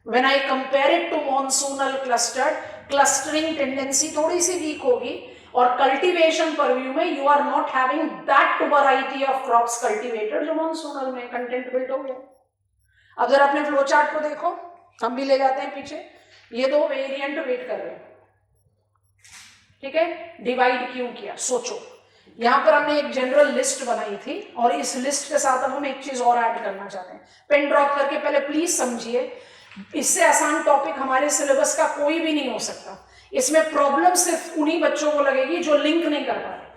When I compare it to monsoonal clustered, clustering tendency थोड़ी सी वीक होगी, और कल्टीवेशन पर व्यू में you are not having that variety of crops cultivated जो मॉनसूनल में कंटेंट बिल्ट हो गया। अब जरा अपने फ्लो चार्ट को देखो, हम भी ले जाते हैं पीछे। ये दो वेरिएंट वेट कर रहे हैं, ठीक है? डिवाइड क्यों किया सोचो। यहां पर हमने एक जनरल लिस्ट बनाई थी, और इस लिस्ट के साथ अब हम एक चीज और ऐड करना चाहते हैं। पेन ड्रॉप करके पहले प्लीज समझिए, इससे आसान टॉपिक हमारे सिलेबस का कोई भी नहीं हो सकता। इसमें प्रॉब्लम सिर्फ उन्हीं बच्चों को लगेगी जो लिंक नहीं कर पा रहे।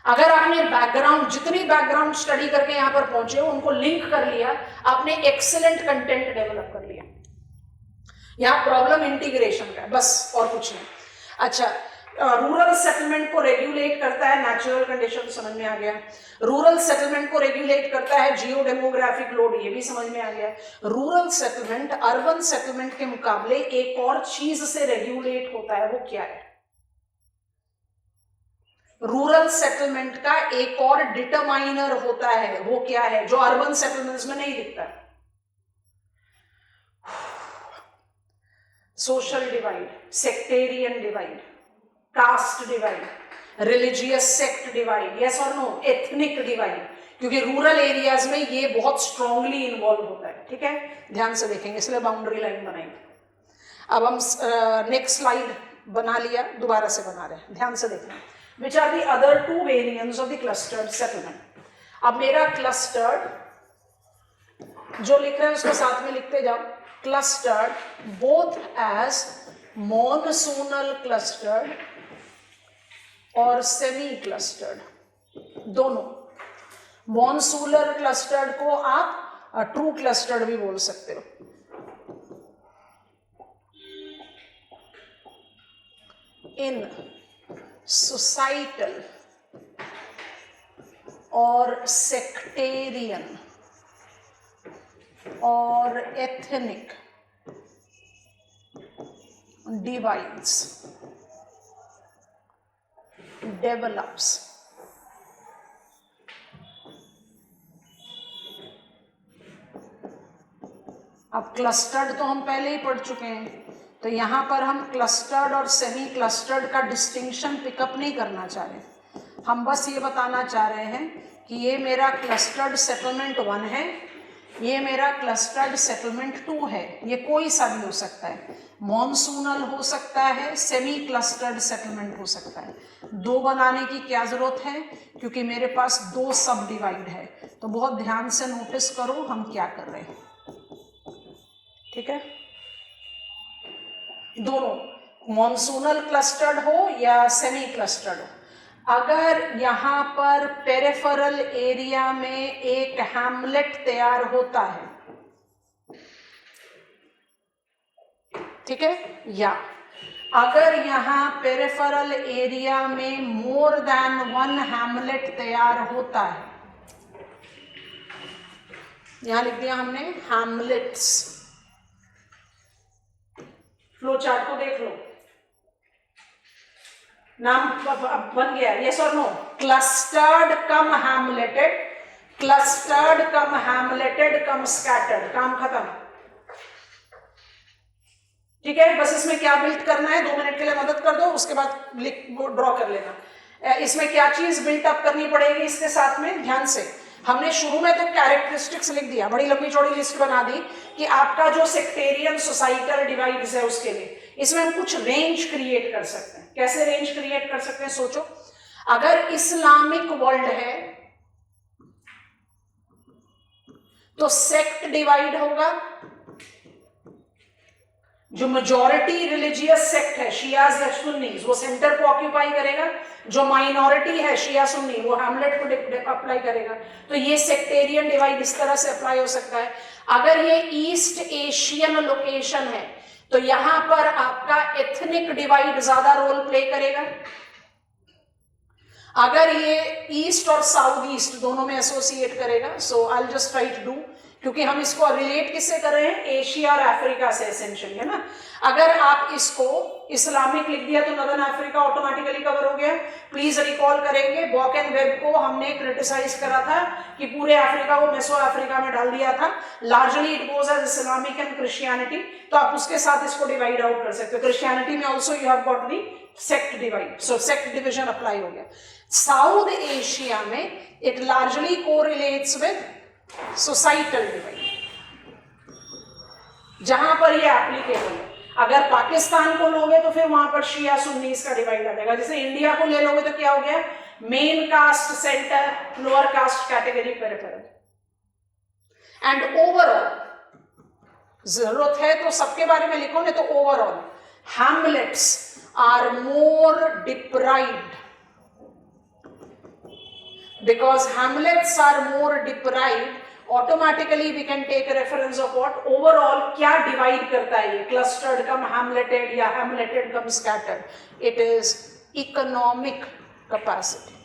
अगर आपने बैकग्राउंड, जितनी बैकग्राउंड स्टडी करके यहां पर पहुंचे हो, उनको लिंक कर लिया, आपने एक्सीलेंट कंटेंट डेवलप कर लिया। यहां प्रॉब्लम इंटीग्रेशन का है, बस और कुछ नहीं। अच्छा, रूरल सेटलमेंट को रेगुलेट करता है नेचुरल कंडीशन, समझ में आ गया। रूरल सेटलमेंट को रेगुलेट करता है जियो डेमोग्राफिक लोड, ये भी समझ में आ गया। रूरल सेटलमेंट अर्बन सेटलमेंट के मुकाबले एक और चीज से रेगुलेट होता है, वो क्या है? रूरल सेटलमेंट का एक और डिटरमाइनर होता है, वो क्या है, जो अर्बन सेटलमेंट्स में नहीं दिखता है? Social divide, sectarian divide, caste divide, religious sect divide, yes और नो, एथनिक डिवाइड, क्योंकि रूरल एरियाज में ये बहुत स्ट्रांगली इन्वॉल्व होता है, ठीक है? ध्यान से देखेंगे, इसलिए बाउंड्री लाइन बनाएंगे। अब हम नेक्स्ट स्लाइड बना लिया, दोबारा से बना रहे हैं, ध्यान से देखना। Which are the other two variants of the clustered settlement. अब मेरा क्लस्टर्ड जो लिख रहे हैं उसको साथ में लिखते जाओ। Clustered both as monsoonal clustered और सेमी क्लस्टर्ड, दोनों। मॉनसूनल क्लस्टर्ड को आप ट्रू क्लस्टर्ड भी बोल सकते हो। इन सोसाइटल और सेक्टेरियन और एथनिक डिवाइड्स develops अब क्लस्टर्ड तो हम पहले ही पढ़ चुके हैं, तो यहां पर हम क्लस्टर्ड और सेमी क्लस्टर्ड का डिस्टिंक्शन पिकअप नहीं करना चाह रहे। हम बस ये बताना चाह रहे हैं कि ये मेरा क्लस्टर्ड सेटलमेंट 1 है, ये मेरा क्लस्टर्ड सेटलमेंट 2 है। ये कोई सा भी हो सकता है, मॉनसूनल हो सकता है, सेमी क्लस्टर्ड सेटलमेंट हो सकता है। दो बनाने की क्या जरूरत है, क्योंकि मेरे पास 2 सब डिवाइड है। तो बहुत ध्यान से नोटिस करो हम क्या कर रहे हैं, ठीक है? दोनों मॉनसूनल क्लस्टर्ड हो या सेमी क्लस्टर्ड हो, अगर यहां पर पेरिफेरल एरिया में एक हैमलेट तैयार होता है, ठीक है, या अगर यहां पेरिफेरल एरिया में मोर देन 1 हैमलेट तैयार होता है, यहां लिख दिया हमने हैमलेट्स। फ्लो चार्ट को देख लो, नाम बन गया, यस और no? Clustered cum हैमलेटेड, clustered cum हैमलेटेड कम स्कैटर्ड, काम खत्म, ठीक है? बस इसमें क्या बिल्ट करना है, 2 मिनट के लिए मदद कर दो, उसके बाद ड्रॉ कर लेना। इसमें क्या चीज बिल्ट अप करनी पड़ेगी इसके साथ में, ध्यान से। हमने शुरू में तो कैरेक्टरिस्टिक्स लिख दिया, बड़ी लंबी चौड़ी लिस्ट बना दी कि आपका जो सेक्टेरियन सोसाइटल डिवाइड्स है उसके लिए। इसमें हम कुछ रेंज क्रिएट कर सकते हैं। कैसे रेंज क्रिएट कर सकते हैं सोचो। अगर इस्लामिक वर्ल्ड है तो सेक्ट डिवाइड होगा, जो मेजॉरिटी रिलीजियस सेक्ट है शियाज या सुन्नीज वो सेंटर को ऑक्यूपाई करेगा, जो माइनॉरिटी है शिया सुन्नी वो हैमलेट को अप्लाई करेगा। तो ये सेक्टेरियन डिवाइड इस तरह से अप्लाई हो सकता है। अगर ये ईस्ट एशियन लोकेशन है तो यहां पर आपका एथनिक डिवाइड ज्यादा रोल प्ले करेगा। अगर ये ईस्ट और साउथ ईस्ट दोनों में एसोसिएट करेगा, so I will just try to do, क्योंकि हम इसको रिलेट किससे कर रहे हैं, एशिया और अफ्रीका से एसेंशियली, है ना। अगर आप इसको इस्लामिक लिख दिया तो नदर्न अफ्रीका ऑटोमेटिकली कवर हो गया। प्लीज रिकॉल करेंगे बॉक एंड वेब को हमने क्रिटिसाइज करा था कि पूरे अफ्रीका को मेसो अफ्रीका में डाल दिया था। Largely it goes as Islamic and Christianity, तो आप उसके साथ इसको डिवाइड आउट कर सकते हो। क्रिश्चियनिटी में also you have got the sect divide, so sect division apply हो गया। साउथ एशिया में it largely correlates with societal divide, जहां पर ये एप्लीकेबल है। अगर पाकिस्तान को लोगे तो फिर वहां पर शिया सुन्नीस का डिवाइड आ जाएगा। जैसे इंडिया को ले लोगे तो क्या हो गया, main caste centre, lower caste category, peripheral. And overall, जरूरत है तो सबके बारे में लिखो, नहीं तो overall hamlets are more deprived, because hamlets are more deprived, automatically we can take a reference of what, overall क्या divide करता है ये, clustered कम hamleted या hamleted come scattered, it is economic capacity।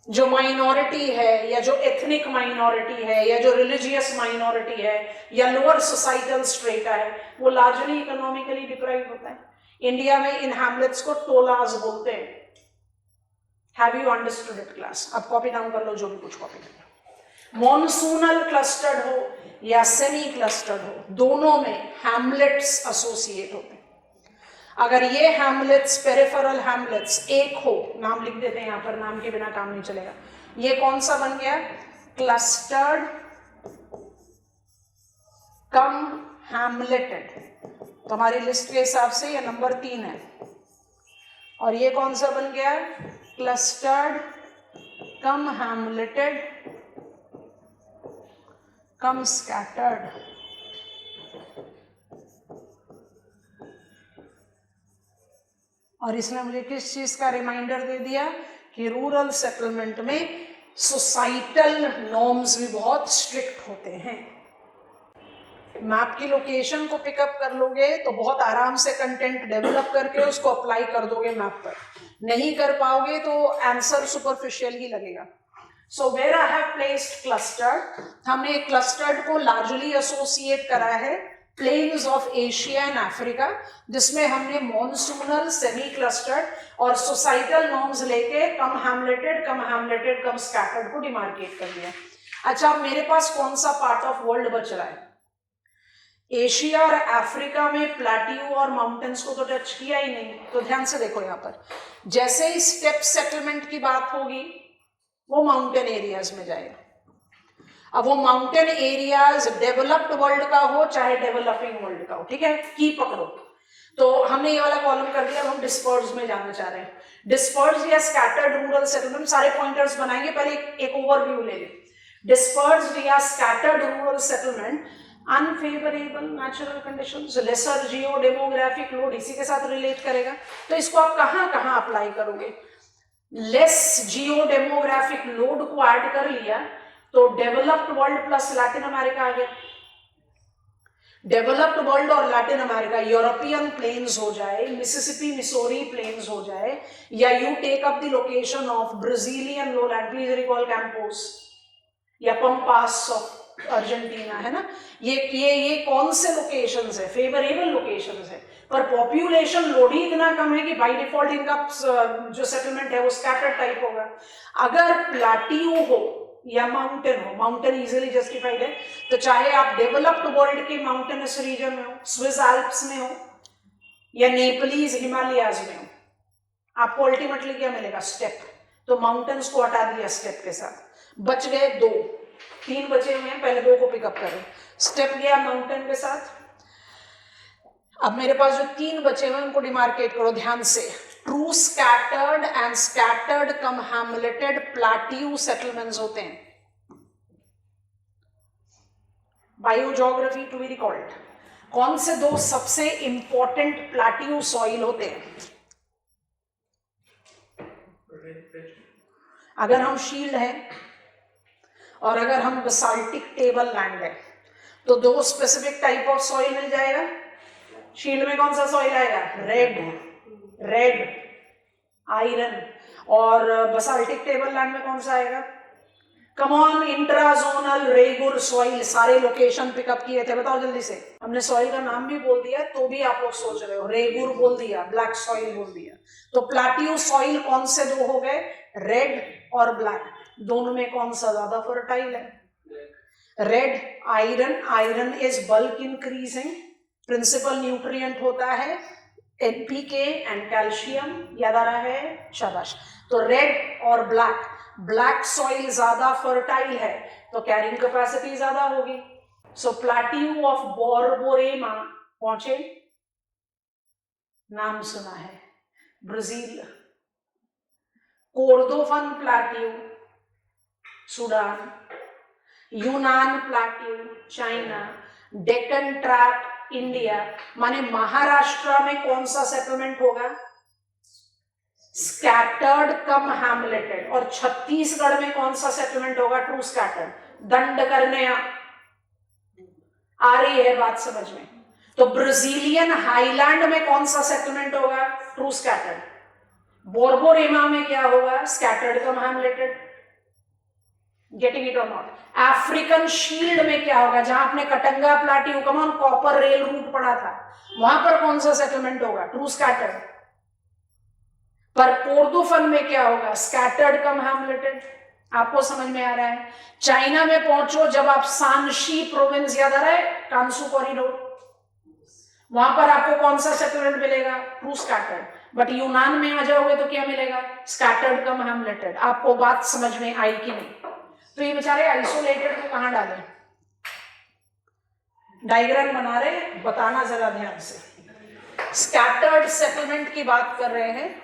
जो माइनॉरिटी है या जो एथनिक माइनॉरिटी है या जो रिलीजियस माइनॉरिटी है या लोअर सोसाइटल स्ट्रेटा है वो लार्जली इकोनॉमिकली डिप्राइव होता है। इंडिया में इन हैमलेट्स को टोलाज बोलते हैं। Have you understood it class? अब कॉपी डाउन कर लो जो भी कुछ कॉपी करना। मॉनसूनल क्लस्टर्ड हो या सेमी क्लस्टर्ड हो, दोनों में हैमलेट्स एसोसिएट होते हैं। अगर ये हैमलेट्स पेरिफेरल हैमलेट्स एक हो, नाम लिख देते हैं यहाँ पर, नाम के बिना काम नहीं चलेगा। ये कौन सा बन गया, क्लस्टर्ड कम हैमलेटेड, तो हमारी लिस्ट के हिसाब से ये नंबर 3 है। और ये कौन सा बन गया, क्लस्टर्ड कम हैमलेटेड कम स्कैटर्ड। और इसने मुझे किस चीज का रिमाइंडर दे दिया कि रूरल सेटलमेंट में सोसाइटल नॉर्म्स भी बहुत स्ट्रिक्ट होते हैं। मैप की लोकेशन को पिकअप कर लोगे तो बहुत आराम से कंटेंट डेवलप करके उसको अप्लाई कर दोगे मैप पर, नहीं कर पाओगे तो आंसर सुपरफिशियल ही लगेगा। So where I have placed clustered, हमने क्लस्टर्ड को लार्जली एसोसिएट करा है plains of Asia and Africa, जिसमें हमने मॉनसूनल, सेमी क्लस्टर्ड और सोसाइटल नॉर्म्स लेके कम हैमलेटेड कम स्कैटर्ड को डिमार्केट कर दिया। अच्छा, अब मेरे पास कौन सा पार्ट ऑफ वर्ल्ड बच रहा है, एशिया और अफ्रीका में प्लेट्यू और माउंटेन्स को तो टच किया ही नहीं। तो ध्यान से देखो, यहाँ पर जैसे ही स्टेप सेटलमेंट की बात होगी वो माउंटेन एरियाज में जाएगा। अब वो माउंटेन एरियाज डेवलप्ड वर्ल्ड का हो चाहे डेवलपिंग वर्ल्ड का हो, ठीक है, की पकड़ो। तो हमने ये वाला कॉलम कर दिया, हम डिस्पर्स में जाना चाह रहे हैं। डिस्पर्स या स्कैटर्ड रूरल सेटलमेंट, सारे पॉइंटर्स बनाएंगे, पहले एक ओवरव्यू ले लें। डिस्पर्स्ड या scattered rural settlement, unfavourable natural conditions, lesser geo demographic load, इसी के साथ रिलेट करेगा। तो इसको आप कहाँ कहाँ अप्लाई करोगे, लेस जियो डेमोग्राफिक लोड को ऐड कर लिया तो developed world plus Latin America आ गया। डेवलप्ड वर्ल्ड और लैटिन अमेरिका, यूरोपियन प्लेन्स हो जाए, मिसिसिपी मिसोरी प्लेन्स हो जाए, या you take up the location of Brazilian lowland, please recall campos या पंपास ऑफ अर्जेंटीना, है ना। ये कौन से लोकेशंस है, फेवरेबल लोकेशंस है, पर पॉपुलेशन लोड ही इतना कम है कि बाय डिफॉल्ट इनका जो सेटलमेंट है वो स्कैटर्ड टाइप होगा। अगर प्लेट्यू हो या माउंटेन हो, माउंटेन इजीली जस्टिफाइड है, तो चाहे आप डेवलप्ड वर्ल्ड के माउंटेनस रीजन में हो, स्विस एल्प्स में हो या नेपालीज हिमालयाज में हो, आपको अल्टीमेटली क्या मिलेगा, स्टेप। तो माउंटेन्स को हटा दिया स्टेप के साथ, बच गए 2, 3 बचे हुए हैं, पहले 2 को पिकअप करें। स्टेप गया माउंटेन के साथ, अब मेरे पास जो 3 बचे हुए हैं उनको डिमार्केट करो ध्यान से। True scattered and scattered cum hamleted plateau settlements होते हैं। Bio geography to be recalled, कौन से दो सबसे इंपॉर्टेंट प्लाटियू सॉइल होते हैं? अगर हम शील्ड है और अगर हम बेसाल्टिक टेबल लैंड है तो दो स्पेसिफिक टाइप ऑफ सॉइल मिल जाएगा। शील्ड में कौन सा सॉइल आएगा? Red iron. और बेसाल्टिक टेबल लैंड में कौन सा आएगा? Come on, intrazonal regur soil. सारे लोकेशन पिकअप किए थे, बताओ जल्दी से। हमने सॉइल का नाम भी बोल दिया तो भी आप लोग सोच रहे हो, रेगुर बोल दिया, ब्लैक सॉइल बोल दिया। तो प्लाटियू सॉइल कौन से दो हो गए? रेड और ब्लैक। दोनों में कौन सा ज्यादा फर्टाइल है? Red. Iron is bulk increasing, principal nutrient होता है एनपीके एंड कैल्शियम। याद आ रहा है? शाबाश। तो रेड और ब्लैक सॉइल ज्यादा फर्टाइल है तो कैरिंग कैपेसिटी ज्यादा होगी। सो प्लाटियू ऑफ बोर्बोरेमा पहुंचे, नाम सुना है, ब्राजील। कोर्दोफन प्लाटियू सूडान, यूनान प्लाटियू चाइना, डेक्कन ट्रैप इंडिया। माने महाराष्ट्र में कौन सा सेटलमेंट होगा? Scattered cum हैमलेटेड। और छत्तीसगढ़ में कौन सा सेटलमेंट होगा? True scattered. दंड करने आ रही है बात समझ में? तो ब्राजीलियन हाईलैंड में कौन सा सेटलमेंट होगा? True scattered. बोर्बोरेमा में क्या होगा? Scattered cum hamleted. Getting it और नॉट? अफ्रीकन शील्ड में क्या होगा? जहां आपने कटंगा प्लाटियू कमान कॉपर रेल रूट पढ़ा था, वहां पर कौन सा सेटलमेंट होगा? True scattered. पर कोर्दोफन में क्या होगा? Scattered cum hamleted. आपको समझ में आ रहा है? चाइना में पहुंचो, जब आप सांशी प्रोविंस, याद आ रहा है, कांसू कॉरिडोर, वहां पर आपको कौन सा सेटलमेंट मिलेगा? True scattered. बट यूनान में आ जाओगे तो क्या मिलेगा? Scattered cum hamleted. आपको बात समझ में आई कि नहीं? तो ये बेचारे आइसोलेटेड को कहां डालें? डायग्राम बना रहे, बताना जरा ध्यान से। स्कैटर्ड सेटलमेंट की बात कर रहे हैं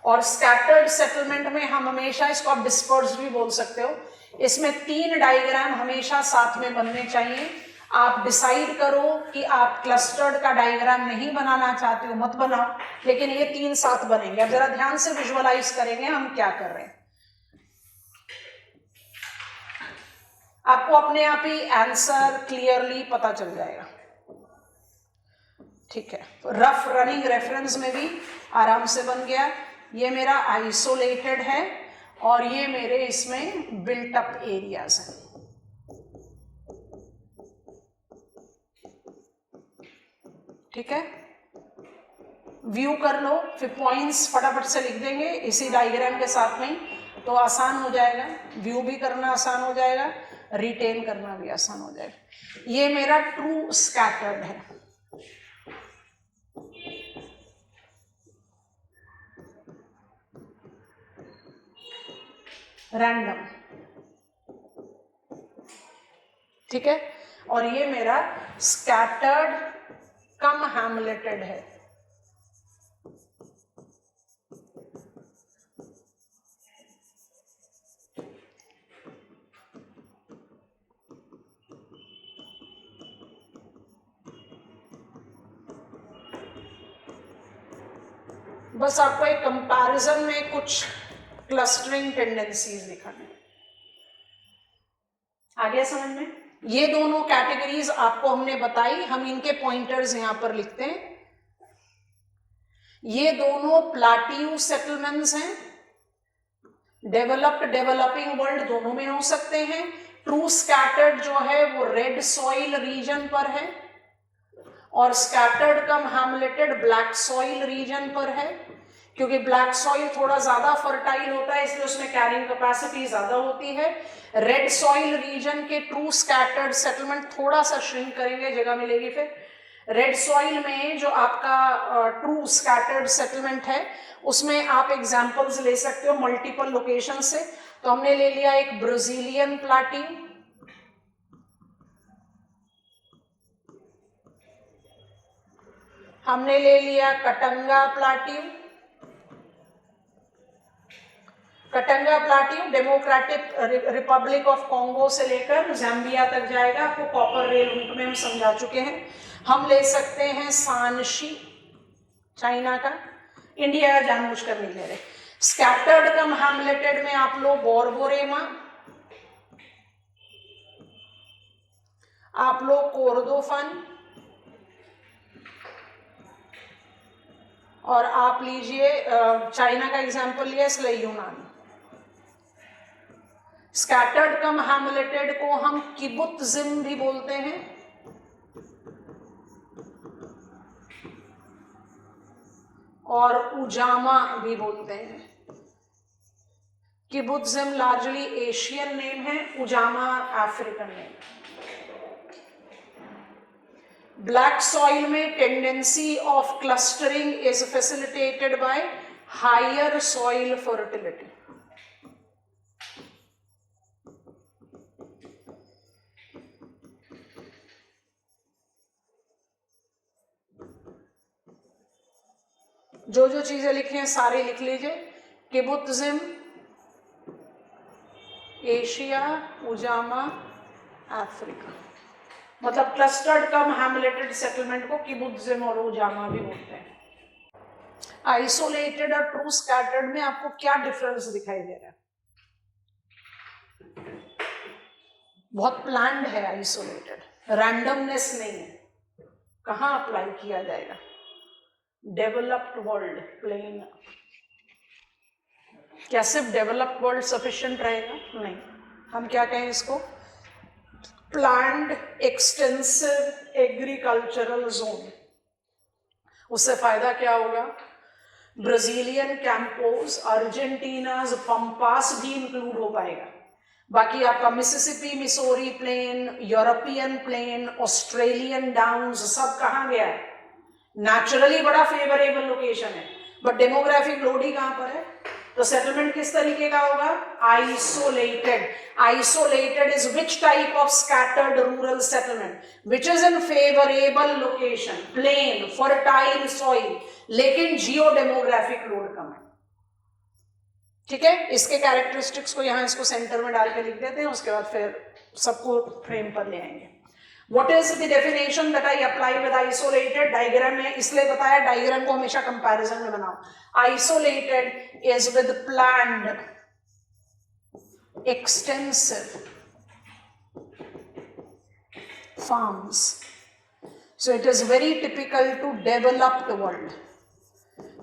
और स्कैटर्ड सेटलमेंट में हम हमेशा, इसको आप डिस्पर्स्ड भी बोल सकते हो, इसमें 3 डायग्राम हमेशा साथ में बनने चाहिए। आप डिसाइड करो कि आप क्लस्टर्ड का डायग्राम नहीं बनाना चाहते हो, मत बनाओ, लेकिन ये 3 साथ बनेंगे। अब जरा ध्यान से विजुअलाइज करेंगे हम क्या कर रहे हैं। आपको अपने आप ही आंसर क्लियरली पता चल जाएगा, ठीक है? रफ रनिंग रेफरेंस में भी आराम से बन गया। ये मेरा आइसोलेटेड है और ये मेरे इसमें बिल्ट अप एरियाज हैं। ठीक है, व्यू कर लो, फिर पॉइंट्स फटाफट से लिख देंगे इसी डायग्राम के साथ में, तो आसान हो जाएगा। व्यू भी करना आसान हो जाएगा, रिटेन करना भी आसान हो जाएगा। ये मेरा ट्रू स्कैटर्ड है। रैंडम, ठीक है? और ये मेरा स्कैटर्ड कम हैमलेटेड है। बस आपको एक कंपैरिजन में कुछ क्लस्टरिंग टेंडेंसीज दिखाने। आ गया समझ में? ये दोनों कैटेगरीज आपको हमने बताई, हम इनके पॉइंटर्स यहां पर लिखते हैं। ये दोनों प्लाटियू सेटलमेंट्स हैं, डेवलप्ड डेवलपिंग वर्ल्ड दोनों में हो सकते हैं। ट्रू स्कैटर्ड जो है वो रेड सॉइल रीजन पर है और scattered cum हैमलेटेड black soil reason पर है, क्योंकि ब्लैक सॉइल थोड़ा ज्यादा फर्टाइल होता है, इसलिए उसमें कैरिंग कैपेसिटी ज्यादा होती है। रेड सॉइल रीजन के ट्रू स्कैटर्ड सेटलमेंट थोड़ा सा श्रिंक करेंगे, जगह मिलेगी फिर। रेड सॉइल में जो आपका ट्रू स्कैटर्ड सेटलमेंट है उसमें आप एग्जांपल्स ले सकते हो मल्टीपल लोकेशन से। तो हमने ले लिया एक ब्राजीलियन प्लाटियू, हमने ले लिया Katanga plateau, Katanga plateau democratic republic of Congo से लेकर जाम्बिया तक जाएगा, आपको कॉपर रेल रूट में हम समझा चुके हैं। हम ले सकते हैं शानशी चाइना का, इंडिया का जानबूझकर नहीं ले रहे। स्कैटर्ड कम हैमलेटेड में आप लोग बोरबोरेमा, आप लोग कोर्दोफन, और आप लीजिए चाइना का एग्जांपल लिया इसलिए यूनान। स्कैटर्ड कम हैमलेटेड को हम किबुत्जिम भी बोलते हैं, और उजामा भी बोलते हैं। किबुत्जिम लार्जली एशियन नेम है, Ujamaa African name. Black soil में tendency of clustering is facilitated by higher soil fertility. जो जो चीजें लिखी हैं सारी लिख लीजिए। किबुत्जिम एशिया, उजामा अफ्रीका, मतलब क्लस्टर्ड कम हैमलेटेड सेटलमेंट को किबुत्जिम और उजामा भी बोलते हैं। आइसोलेटेड और ट्रू स्कैटर्ड में आपको क्या डिफरेंस दिखाई दे रहा है? बहुत प्लान्ड है आइसोलेटेड, रैंडमनेस नहीं है। कहाँ अप्लाई किया जाएगा? Developed world plain. क्या सिर्फ डेवलप्ड वर्ल्ड सफिशिएंट रहेगा? नहीं, हम क्या कहें इसको? Planned extensive agricultural zone. उससे फायदा क्या होगा? ब्राजीलियन कैंपोज, अर्जेंटीनाज पम्पास भी इंक्लूड हो पाएगा। बाकी आपका Mississippi, Missouri plain, European plain, Australian downs सब कहाँ गया है? नेचुरली बड़ा फेवरेबल लोकेशन है, बट डेमोग्राफिक लोड ही कहां पर है? तो सेटलमेंट किस तरीके का होगा? Isolated. Isolated is which type of scattered rural settlement? Which is in favourable location, plain, fertile soil, लेकिन जियो डेमोग्राफिक लोड कम है। ठीक है, इसके कैरेक्टरिस्टिक्स को यहां इसको सेंटर में डाल के लिख देते हैं, उसके बाद फिर सबको फ्रेम पर ले आएंगे। What is the definition that I apply with isolated? Diagram में इसलिए बताया, डायग्राम को हमेशा कंपैरिजन में बनाओ। Isolated is with planned, extensive farms. So it is very typical to developed world.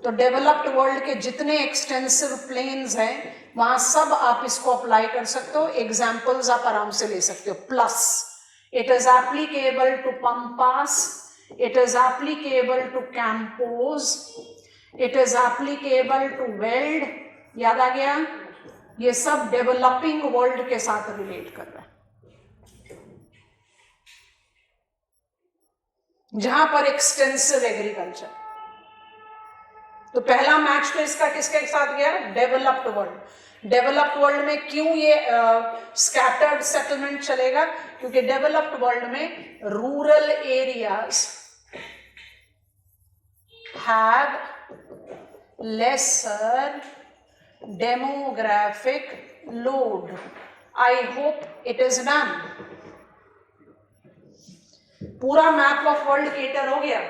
तो डेवलप्ड वर्ल्ड के जितने एक्सटेंसिव प्लेन्स हैं वहां सब आप इसको अप्लाई कर सकते हो। एग्जाम्पल्स आप आराम से ले सकते हो। Plus it is applicable to pampas, it is applicable to campos, it is applicable to weld। याद आ गया? ये सब डेवलपिंग वर्ल्ड के साथ रिलेट कर रहा है, जहां पर एक्सटेंसिव एग्रीकल्चर। तो पहला मैच तो इसका किसके साथ गया? Developed world. डेवलप्ड वर्ल्ड में क्यों ये स्कैटर्ड सेटलमेंट चलेगा? क्योंकि डेवलप्ड वर्ल्ड में rural areas have laser demographic load. I hope it is done. पूरा मैप ऑफ वर्ल्ड केटर हो गया।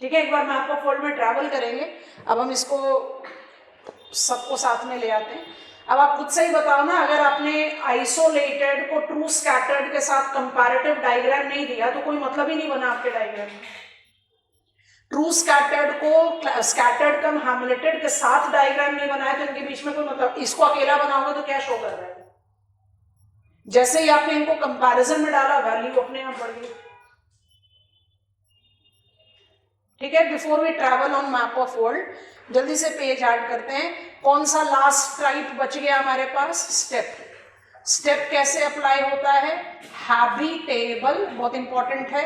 ठीक है, एक बार मैप ऑफ वर्ल्ड में ट्रैवल करेंगे। अब हम इसको सबको साथ में ले आते हैं। अब आप खुद से ही बताओ ना, अगर आपने आइसोलेटेड को ट्रू स्कैटर्ड के साथ कंपैरेटिव डायग्राम नहीं दिया तो कोई मतलब ही नहीं बना आपके डायग्राम में। ट्रू स्कैटर्ड को स्कैटर्ड कम हैमलेटेड के साथ डायग्राम नहीं बनाया तो इनके बीच में कोई मतलब, इसको अकेला बनाओगे तो क्या शो कर रहा है? जैसे ही आपने इनको कंपैरिजन में डाला वैल्यू अपने आप बढ़ गई। ठीक है, before we travel on map of world जल्दी से पेज ऐड करते हैं। कौन सा लास्ट टाइप बच गया हमारे पास? स्टेप। स्टेप कैसे अप्लाई होता है? हैबिटेबल, बहुत इंपॉर्टेंट है।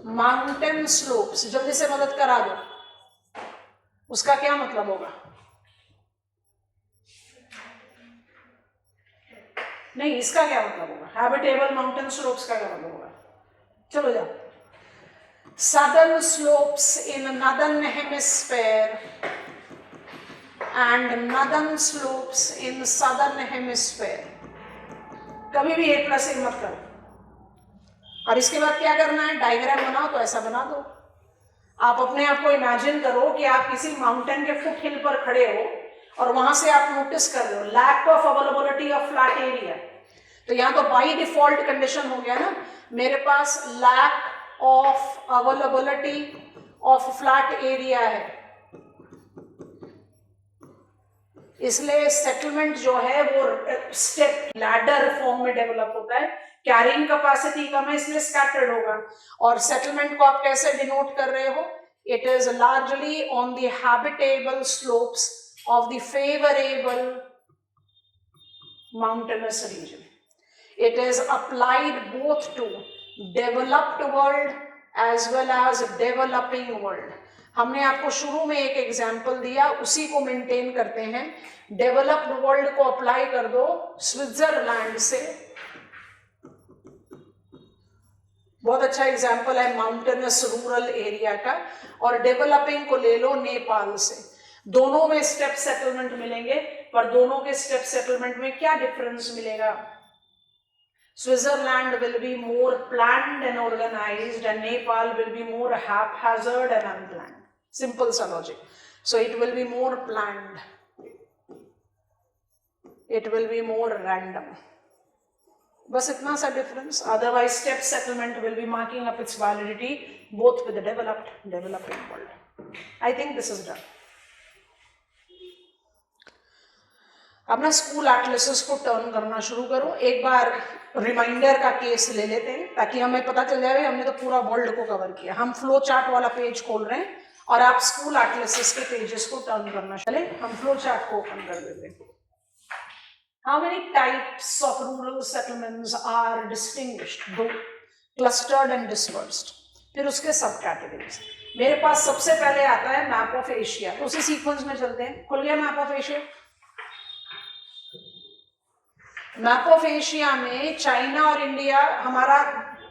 माउंटेन स्लोप्स, जल्दी से मदद करा दो, उसका क्या मतलब होगा? नहीं, इसका क्या मतलब होगा? हैबिटेबल माउंटेन स्लोप्स का क्या मतलब होगा? चलो जाओ। southern slopes in northern hemisphere and northern slopes in southern hemisphere. कभी भी 8+1 मत करो। और इसके बाद क्या करना है, डायग्राम बनाओ तो ऐसा बना दो। आप अपने आप को इमेजिन करो कि आप किसी माउंटेन के फुट हिल पर खड़े हो और वहां से आप नोटिस कर रहे हो lack of availability of flat area. तो यहाँ तो बाई डिफॉल्ट कंडीशन हो गया ना, मेरे पास lack of availability of flat area है, इसलिए सेटलमेंट जो है वो स्टेप लैडर फॉर्म में डेवलप होता है। कैरिंग कैपेसिटी कम है इसलिए स्कैटर्ड होगा। और सेटलमेंट को आप कैसे डिनोट कर रहे हो, it is largely on the habitable slopes of the favourable mountainous region. It is applied both to developed world as well as developing world. हमने आपको शुरू में एक एग्जाम्पल दिया, उसी को मेंटेन करते हैं। डेवलप्ड वर्ल्ड को अप्लाई कर दो स्विट्जरलैंड से, बहुत अच्छा एग्जाम्पल है माउंटेनस रूरल एरिया का, और डेवलपिंग को ले लो नेपाल से। दोनों में स्टेप सेटलमेंट मिलेंगे, पर दोनों के स्टेप सेटलमेंट में क्या डिफरेंस मिलेगा? Switzerland will be more planned and organized and Nepal will be more haphazard and unplanned. Simple sa logic. So it will be more planned. It will be more random. बस इतना सा difference. Otherwise step settlement will be marking up its validity both with the developed, developing world. I think this is done. अब ना स्कूल एटलसेस को टर्न करना शुरू करो। एक बार रिमाइंडर का केस ले लेते हैं ताकि हमें पता चल जाए हमने तो पूरा वर्ल्ड को कवर किया। हम फ्लो चार्ट वाला पेज खोल रहे हैं और आप स्कूल एटलसेस के पेजेस को टर्न करना। चले हम फ्लो चार्ट को ओपन कर देते हैं। How many types of rural settlements are distinguished? 2, clustered and dispersed. फिर उसके सब कैटेगरीज। मेरे पास सबसे पहले आता है मैप ऑफ एशिया, उसी सीक्वेंस में चलते हैं। खुल गया map of Asia. Map of Asia में चाइना और इंडिया हमारा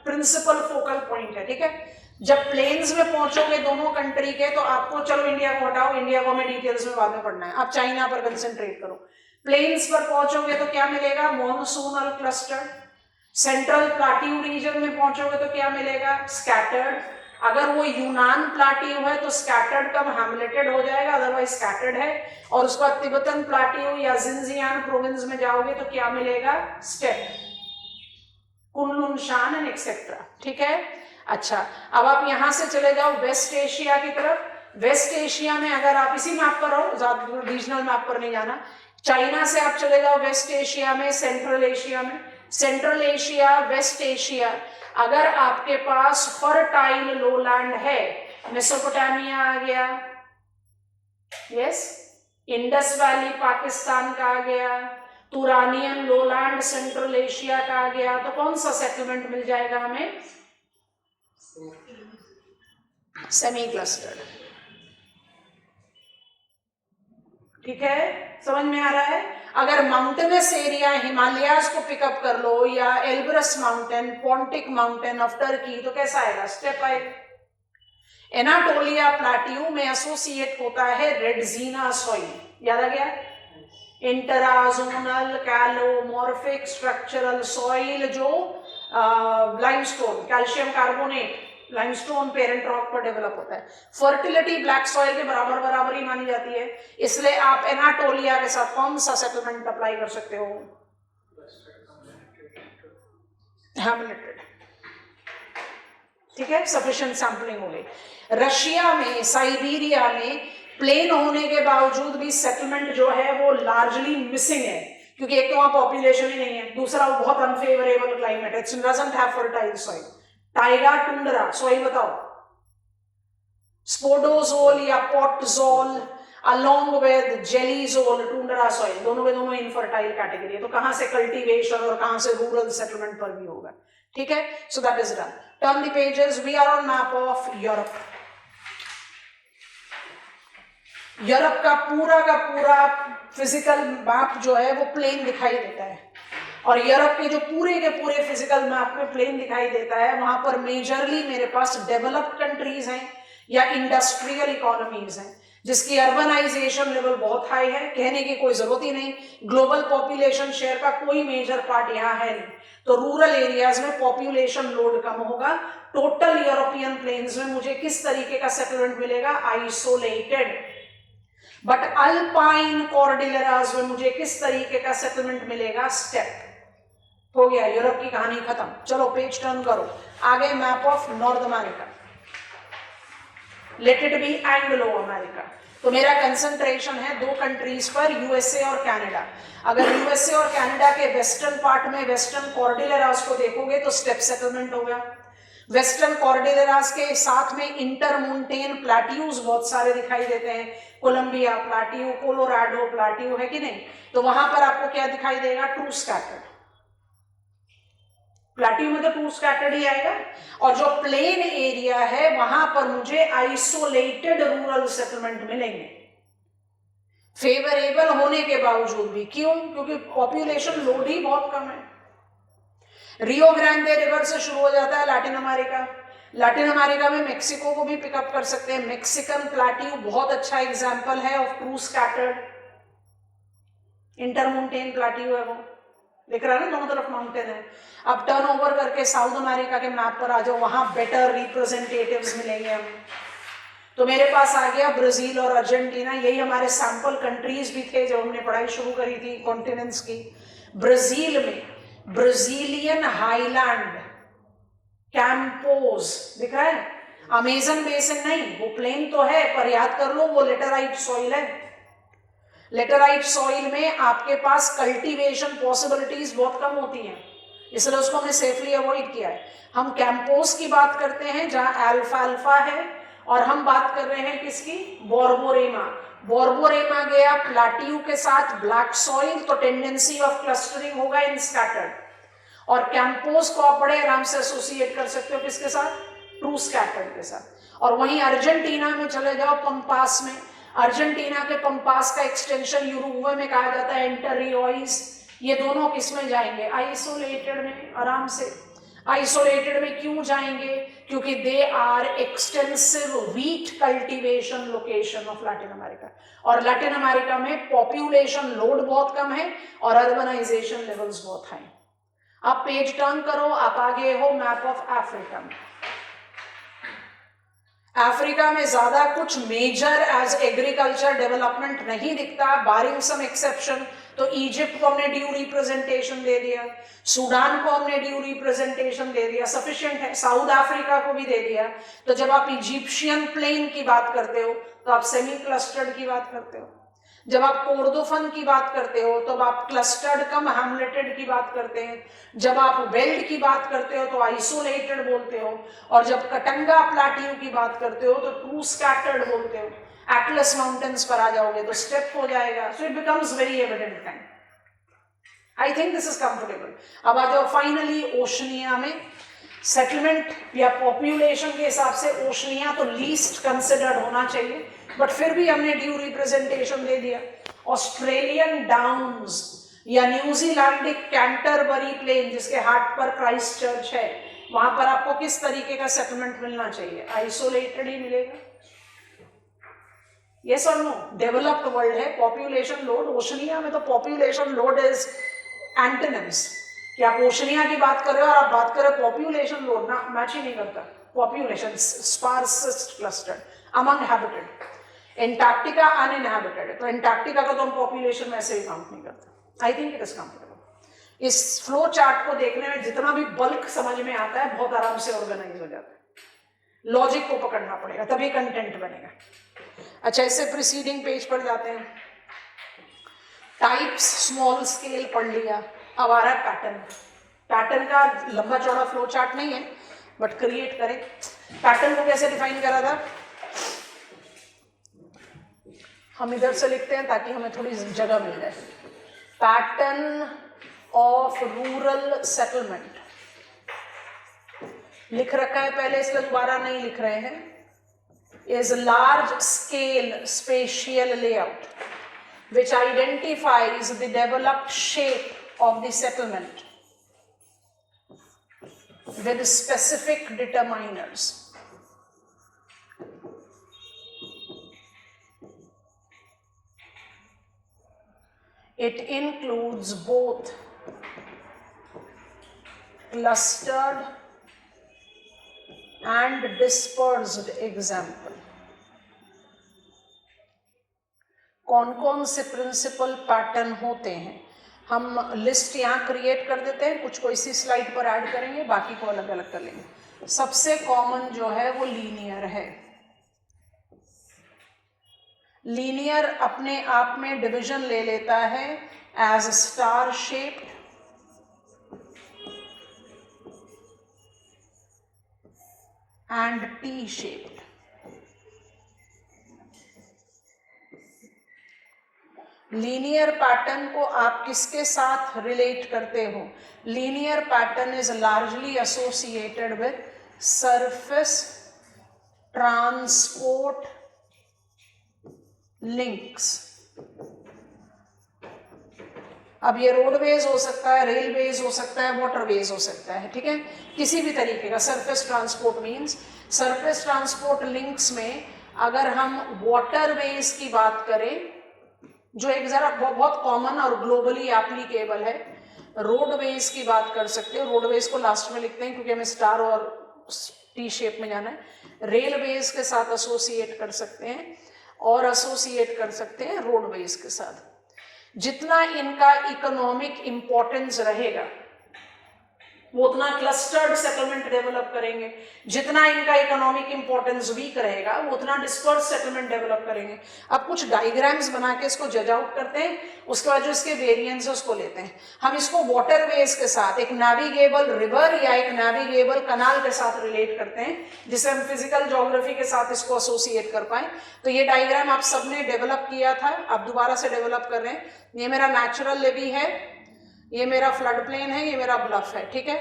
प्रिंसिपल फोकल पॉइंट है, ठीक है। जब प्लेन्स में पहुंचोगे दोनों कंट्री के, तो आपको चलो इंडिया को हटाओ, इंडिया को हमें डिटेल्स में बाद में पढ़ना है, आप चाइना पर कंसेंट्रेट करो। प्लेन्स पर पहुंचोगे तो क्या मिलेगा? Monsoonal cluster. Central plateau region में पहुंचोगे तो क्या मिलेगा? स्कैटर्ड। अगर वो यूनान प्लाट्यू है तो स्कैटर्ड कम हैमलेटेड हो जाएगा, अदरवाइज स्कैटर्ड है। और उसका तिब्बतन प्लाट्यू या जिनजियान प्रोविंस में जाओगे तो क्या मिलेगा? स्टेप, कुनलुन शान एंड एक्सेट्रा, ठीक है। अच्छा, अब आप यहां से चले जाओ वेस्ट एशिया की तरफ। वेस्ट एशिया में अगर आप इसी मैप पर हो, ज्यादा रीजनल मैप पर नहीं जाना, चाइना से आप चले जाओ वेस्ट एशिया में, सेंट्रल एशिया में, सेंट्रल एशिया, वेस्ट एशिया। अगर आपके पास फर्टाइल लोलैंड है, मेसोपोटामिया आ गया, यस, इंडस वैली पाकिस्तान का आ गया, तुरानियन लोलैंड सेंट्रल एशिया का आ गया, तो कौन सा सेटलमेंट मिल जाएगा हमें? सेमी क्लस्टर्ड, ठीक है, समझ में आ रहा है। अगर माउंटेनस एरिया हिमालयाज को पिकअप कर लो या Elbrus mountain, Pontic mountain of Turkey, तो कैसा आएगा? स्टेप आएगा। एनाटोलिया प्लाट्यू में एसोसिएट होता है रेडजीना सॉइल, याद आ गया? इंटराजोनल कैलोमॉर्फिक स्ट्रक्चरल सॉइल जो limestone, calcium carbonate, limestone parent rock पर डेवलप होता है। फर्टिलिटी ब्लैक सॉइल के बराबर बराबर ही मानी जाती है, इसलिए आप एनाटोलिया के साथ कौन सा सेटलमेंट अप्लाई कर सकते हो? हैमलेटेड, ठीक है, सफिशिएंट सैंपलिंग हो गई। रशिया में, साइबेरिया में प्लेन होने के बावजूद भी सेटलमेंट जो है वो लार्जली मिसिंग है, क्योंकि एक तो वहां पॉपुलेशन ही नहीं है, दूसरा वो बहुत अनफेवरेबल क्लाइमेट है, it doesn't have fertile soil. Taiga tundra soil बताओ? स्पोडोजोल या podzol along with gelisol, tundra soil, दोनों के दोनों इनफर्टाइल कैटेगरी है। तो कहां से कल्टीवेशन और कहां से रूरल सेटलमेंट पर भी होगा, ठीक है। So that is done. Turn the pages, we are on map of Europe. Europe का पूरा फिजिकल मैप जो है वो प्लेन दिखाई देता है। और यूरोप के जो पूरे फिजिकल मैप में प्लेन दिखाई देता है, वहां पर मेजरली मेरे पास डेवलप्ड कंट्रीज हैं या इंडस्ट्रियल इकोनॉमीज हैं, जिसकी अर्बनाइजेशन लेवल बहुत हाई है, कहने की कोई जरूरत ही नहीं। ग्लोबल पॉपुलेशन शेयर का कोई मेजर पार्ट यहाँ है नहीं, तो रूरल एरियाज में पॉपुलेशन लोड कम होगा। टोटल यूरोपियन प्लेन्स में मुझे किस तरीके का सेटलमेंट मिलेगा? आइसोलेटेड। बट अल्पाइन कॉर्डिलेराज में मुझे किस तरीके का सेटलमेंट मिलेगा? स्टेप। हो गया, यूरोप की कहानी खत्म। चलो पेज टर्न करो, आगे map of north America, let it be Anglo America. तो मेरा कंसंट्रेशन है दो कंट्रीज पर, यूएसए और कनाडा। अगर यूएसए और कनाडा के वेस्टर्न पार्ट में वेस्टर्न कॉर्डिलेरास को देखोगे तो स्टेप सेटलमेंट हो गया। वेस्टर्न कॉर्डिलेरास के साथ में इंटरमोंटेन प्लाट्यूज बहुत सारे दिखाई देते हैं, कोलंबिया प्लाट्यू, कोलोराडो प्लाट्यू, है कि नहीं? तो वहां पर आपको क्या दिखाई देगा? True scattered. प्लाट्यू में तो ट्रू स्कैटर्ड ही आएगा। और जो प्लेन एरिया है वहां पर मुझे आइसोलेटेड रूरल सेटलमेंट मिलेंगे, फेवरेबल होने के बावजूद भी। क्यों? क्योंकि पॉपुलेशन लोड ही बहुत कम है। रियो ग्रांडे रिवर से शुरू हो जाता है लैटिन अमेरिका। लैटिन अमेरिका में मेक्सिको को भी पिकअप कर सकते हैं। मेक्सिकन प्लाट्यू बहुत अच्छा एग्जाम्पल है ऑफ ट्रू स्कैटर्ड। इंटरमोंटेन प्लाट्यू है वो, दिख रहा है ना, दोनों तरफ माउंटेन है। अब टर्न ओवर करके साउथ अमेरिका के मैप पर आ जाओ, वहां बेटर रिप्रेजेंटेटिव्स मिलेंगे हमें। तो मेरे पास आ गया ब्राजील और अर्जेंटीना, यही हमारे सैंपल कंट्रीज भी थे जब हमने पढ़ाई शुरू करी थी कॉन्टिनेंट्स की। ब्राजील में ब्राजीलियन हाईलैंड, कैंपोज दिख रहा है, अमेजन बेसिन नहीं, वो प्लेन तो है पर याद कर लो वो लेटराइट सॉइल है। लेटराइट सॉइल में आपके पास कल्टीवेशन पॉसिबिलिटीज बहुत कम होती हैं, इसलिए उसको हमने सेफली अवॉइड किया है। हम कैंपोस की बात करते हैं जहां अल्फाल्फा है, और हम बात कर रहे हैं किसकी? बोर्बोरेमा। बोर्बोरेमा गया प्लाट्यू के साथ ब्लैक सॉइल, तो टेंडेंसी ऑफ क्लस्टरिंग होगा इन स्कैटर्ड। और कैंपोस को आप बड़े आराम से एसोसिएट कर सकते हो किसके साथ? ट्रू स्कैटर्ड के साथ। और वहीं अर्जेंटीना में चले जाओ, पंपास में, अर्जेंटीना के पंपास का एक्सटेंशन यूरुग्वे में कहा जाता है इंटर रियोइस। ये दोनों किस में जाएंगे? आइसोलेटेड में, आराम से। आइसोलेटेड में क्यों जाएंगे? क्योंकि they are extensive wheat cultivation location of Latin America. और लैटिन अमेरिका में पॉपुलेशन लोड बहुत कम है और अर्बनाइजेशन लेवल्स बहुत हाई। आप पेज टर्न करो, आप आगे हो मैप ऑफ अफ्रीका में। अफ्रीका में ज्यादा कुछ मेजर एज एग्रीकल्चर डेवलपमेंट नहीं दिखता, बारिंग सम एक्सेप्शन। तो इजिप्ट को हमने ड्यू रिप्रेजेंटेशन दे दिया, सूडान को हमने ड्यू रिप्रेजेंटेशन दे दिया, सफिशिएंट है। साउथ अफ्रीका को भी दे दिया। तो जब आप इजिप्शियन प्लेन की बात करते हो तो आप सेमी क्लस्टर्ड की बात करते हो। जब आप कोर्डोफन की बात करते हो तो आप क्लस्टर्ड कम हैमलेटेड की बात करते हैं। जब आप वेल्ड की बात करते हो तो आइसोलेटेड बोलते हो। और जब कटंगा प्लाट्यू की बात करते हो तो ट्रू स्कैटर्ड बोलते हो। एटलस माउंटेन्स पर आ जाओगे तो स्टेप हो जाएगा। So it becomes very evident time. I think this is comfortable. अब आ जाओ फाइनली ओशनिया में। सेटलमेंट या पॉपुलेशन के हिसाब से ओशनिया तो लीस्ट कंसिडर्ड होना चाहिए, बट फिर भी हमने ड्यू रिप्रेजेंटेशन दे दिया। ऑस्ट्रेलियन डाउन्स या न्यूजीलैंडिक कैंटरबरी प्लेन, जिसके हार्ट पर क्राइस्ट चर्च है, वहां पर आपको किस तरीके का सेटलमेंट मिलना चाहिए? आइसोलेटेड ही मिलेगा। यस और नो? डेवलप्ड वर्ल्ड है, पॉपुलेशन लोड। ओशनिया में तो पॉपुलेशन लोड इज एंटोनिम्स। कि आप ओशनिया की बात कर रहे हो और आप बात कर रहे हो पॉपुलेशन लोड, ना, मैच ही नहीं करता। Population sparsest clustered among habited. Antarctica uninhabited है, तो एंटार्क्टिका का तो हम पॉपुलेशन में ऐसे ही काउंट नहीं करते। I think it is comfortable. इस फ्लो चार्ट को देखने में जितना भी बल्क समझ में आता है, बहुत आराम से ऑर्गेनाइज हो जाता है। लॉजिक को पकड़ना पड़ेगा तभी कंटेंट बनेगा। अच्छा, इससे प्रीसीडिंग पेज पर जाते हैं। टाइप्स स्मॉल स्केल पढ़ लिया। अब आ रहा है पैटर्न। पैटर्न का लंबा चौड़ा फ्लो चार्ट नहीं है, बट क्रिएट करें। पैटर्न को कैसे डिफाइन करा था? हम इधर से लिखते हैं ताकि हमें थोड़ी जगह मिल जाए। पैटर्न ऑफ रूरल सेटलमेंट लिख रखा है पहले, इसलिए दोबारा नहीं लिख रहे हैं। is large scale spatial layout which identifies the developed shape of the settlement with specific determiners. It includes both clustered and dispersed example. कौन कौन से प्रिंसिपल पैटर्न होते हैं, हम लिस्ट यहाँ क्रिएट कर देते हैं, कुछ को इसी स्लाइड पर ऐड करेंगे, बाकी को अलग अलग कर लेंगे। सबसे कॉमन जो है वो लीनियर है। लीनियर अपने आप में डिवीजन ले लेता है as star shaped, and T shaped. Linear pattern को आप किसके साथ रिलेट करते हो? Linear pattern is largely associated with surface transport links. अब ये रोडवेज हो सकता है, रेलवेज हो सकता है, वाटरवेज हो सकता है, ठीक है, किसी भी तरीके का। Surface transport means surface transport links में अगर हम वाटरवेज की बात करें, जो एक जरा बहुत कॉमन और ग्लोबली एप्लीकेबल है, रोडवेज की बात कर सकते हो। रोडवेज को लास्ट में लिखते हैं क्योंकि हमें स्टार और टी शेप में जाना है। रेलवेज के साथ एसोसिएट कर सकते हैं और एसोसिएट कर सकते हैं रोडवेज के साथ। जितना इनका इकोनॉमिक इंपॉर्टेंस रहेगा वो उतना क्लस्टर्ड सेटलमेंट डेवलप करेंगे, जितना इनका इकोनॉमिक इंपॉर्टेंस वीक रहेगा वो उतना डिस्पर्स सेटलमेंट डेवलप करेंगे। अब कुछ डायग्राम्स बना के इसको जज आउट करते हैं, उसके बाद जो इसके वेरिएंस है उसको लेते हैं। हम इसको वाटरवेज के साथ, एक नेविगेबल रिवर या एक नेविगेबल कनाल के साथ रिलेट करते हैं, जिससे हम फिजिकल ज्योग्राफी के साथ इसको एसोसिएट कर पाए। तो ये डायग्राम आप सबने डेवलप किया था, आप दोबारा से डेवलप कर रहे हैं। ये मेरा नेचुरल लेवी है, ये मेरा फ्लड प्लेन है, ये मेरा ब्लफ है, ठीक है,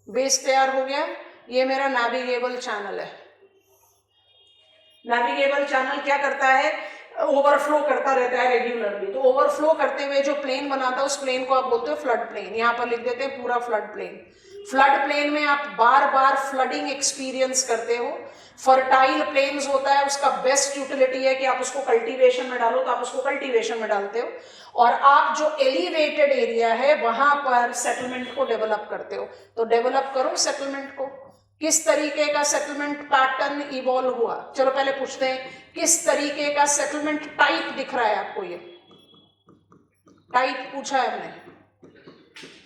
बेस तैयार हो गया। ये मेरा नेविगेबल चैनल है। नेविगेबल चैनल क्या करता है? ओवरफ्लो करता रहता है रेगुलरली। तो ओवरफ्लो करते हुए जो प्लेन बनाता है उस प्लेन को आप बोलते हो फ्लड प्लेन। यहाँ पर लिख देते हैं पूरा फ्लड प्लेन। फ्लड प्लेन में आप बार बार फ्लडिंग एक्सपीरियंस करते हो। फर्टाइल प्लेन्स होता है, उसका बेस्ट यूटिलिटी है कि आप उसको कल्टीवेशन में डालो, तो आप उसको कल्टीवेशन में डालते हो। और आप जो एलिवेटेड एरिया है वहां पर सेटलमेंट को डेवलप करते हो। तो डेवलप करो सेटलमेंट को। किस तरीके का सेटलमेंट पैटर्न इवॉल्व हुआ? चलो पहले पूछते हैं, किस तरीके का सेटलमेंट टाइप दिख रहा है आपको? ये टाइप पूछा है हमने,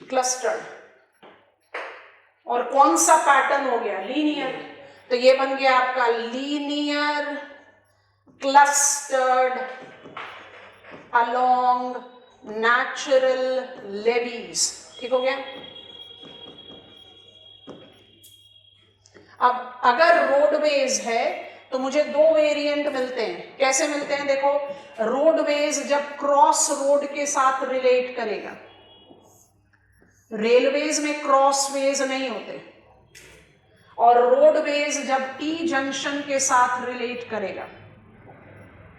क्लस्टर्ड। और कौन सा पैटर्न हो गया? लीनियर। तो ये बन गया आपका linear clustered along natural levies. ठीक हो गया। अब अगर रोडवेज है तो मुझे दो वेरिएंट मिलते हैं। कैसे मिलते हैं? देखो, रोडवेज जब क्रॉस रोड के साथ रिलेट करेगा, रेलवेज में क्रॉसवेज नहीं होते, और रोडवेज जब टी जंक्शन के साथ रिलेट करेगा,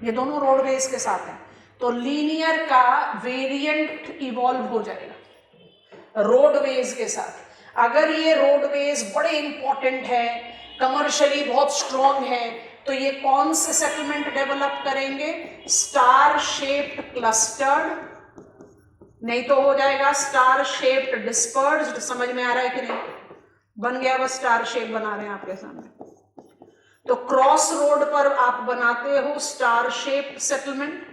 ये दोनों रोडवेज के साथ हैं, तो लीनियर का वेरिएंट इवॉल्व हो जाएगा रोडवेज के साथ। अगर ये रोडवेज बड़े इंपॉर्टेंट है, कमर्शियली बहुत स्ट्रॉन्ग है, तो ये कौन से सेटलमेंट डेवलप करेंगे? स्टार शेप्ड क्लस्टर्ड, नहीं तो हो जाएगा स्टार शेप्ड डिस्पर्स्ड। समझ में आ रहा है कि नहीं? बन गया, बस स्टार शेप बना रहे हैं आपके सामने। तो क्रॉस रोड पर आप बनाते हो star shaped settlement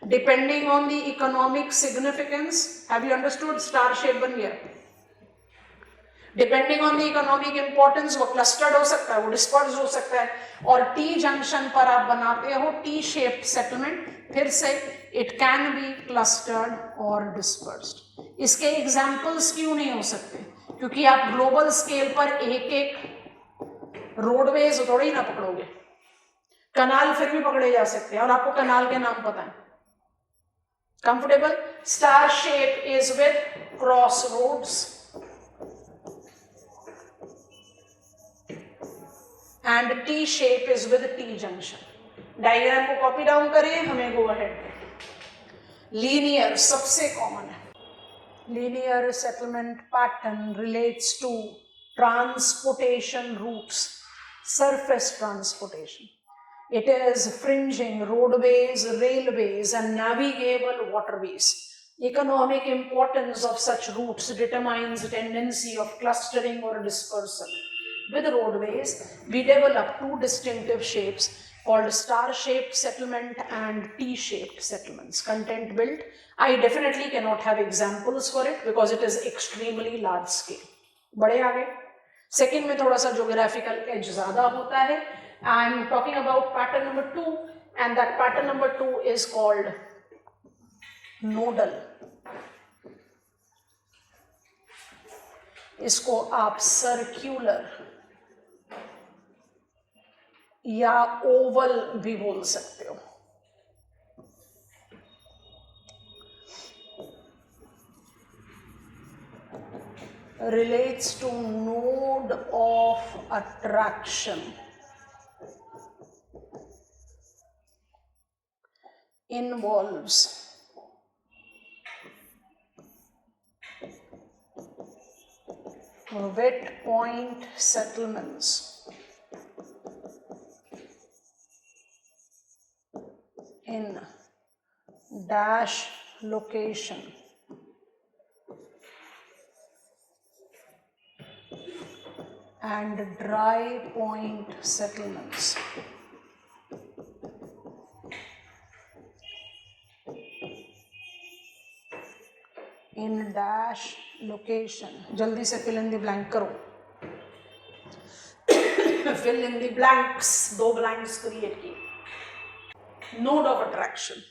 depending on the economic significance. Have you understood? Star shape बन गया। Depending on the economic importance वो क्लस्टर्ड हो सकता है, वो डिस्पर्स्ड हो सकता है। और टी जंक्शन पर आप बनाते हो टी शेप्ड सेटलमेंट, फिर से इट कैन बी क्लस्टर्ड और डिस्पर्स्ड। इसके एग्जाम्पल्स क्यों नहीं हो सकते? क्योंकि आप ग्लोबल स्केल पर एक एक रोडवेज थोड़ी ना पकड़ोगे। कनाल फिर भी पकड़े जा सकते हैं, और आपको कनाल के नाम पता है। Comfortable? Star shape is with cross roads and T shape is with T junction. Diagram को कॉपी डाउन करें, हमें गो अहेड। लीनियर सबसे कॉमन है। linear settlement pattern relates to transportation routes, surface transportation. It is fringing roadways, railways, and navigable waterways. Economic importance of such routes determines tendency of clustering or dispersal. With roadways, we develop two distinctive shapes called star-shaped settlement and T-shaped settlements. Content built. I definitely cannot have examples for it because it is extremely large scale. बड़े आगे. Second में थोड़ा सा geographical edge ज़्यादा होता है. I am talking about pattern number 2, and that pattern number 2 is called nodal. इसको आप circular या ओवल भी बोल सकते हो. Relates to node of attraction. Involves wet point settlements in dash location and dry point settlements in dash location. जल्दी से fill in the blank करो. Fill in the blanks. 2 blanks create किए. Node of attraction.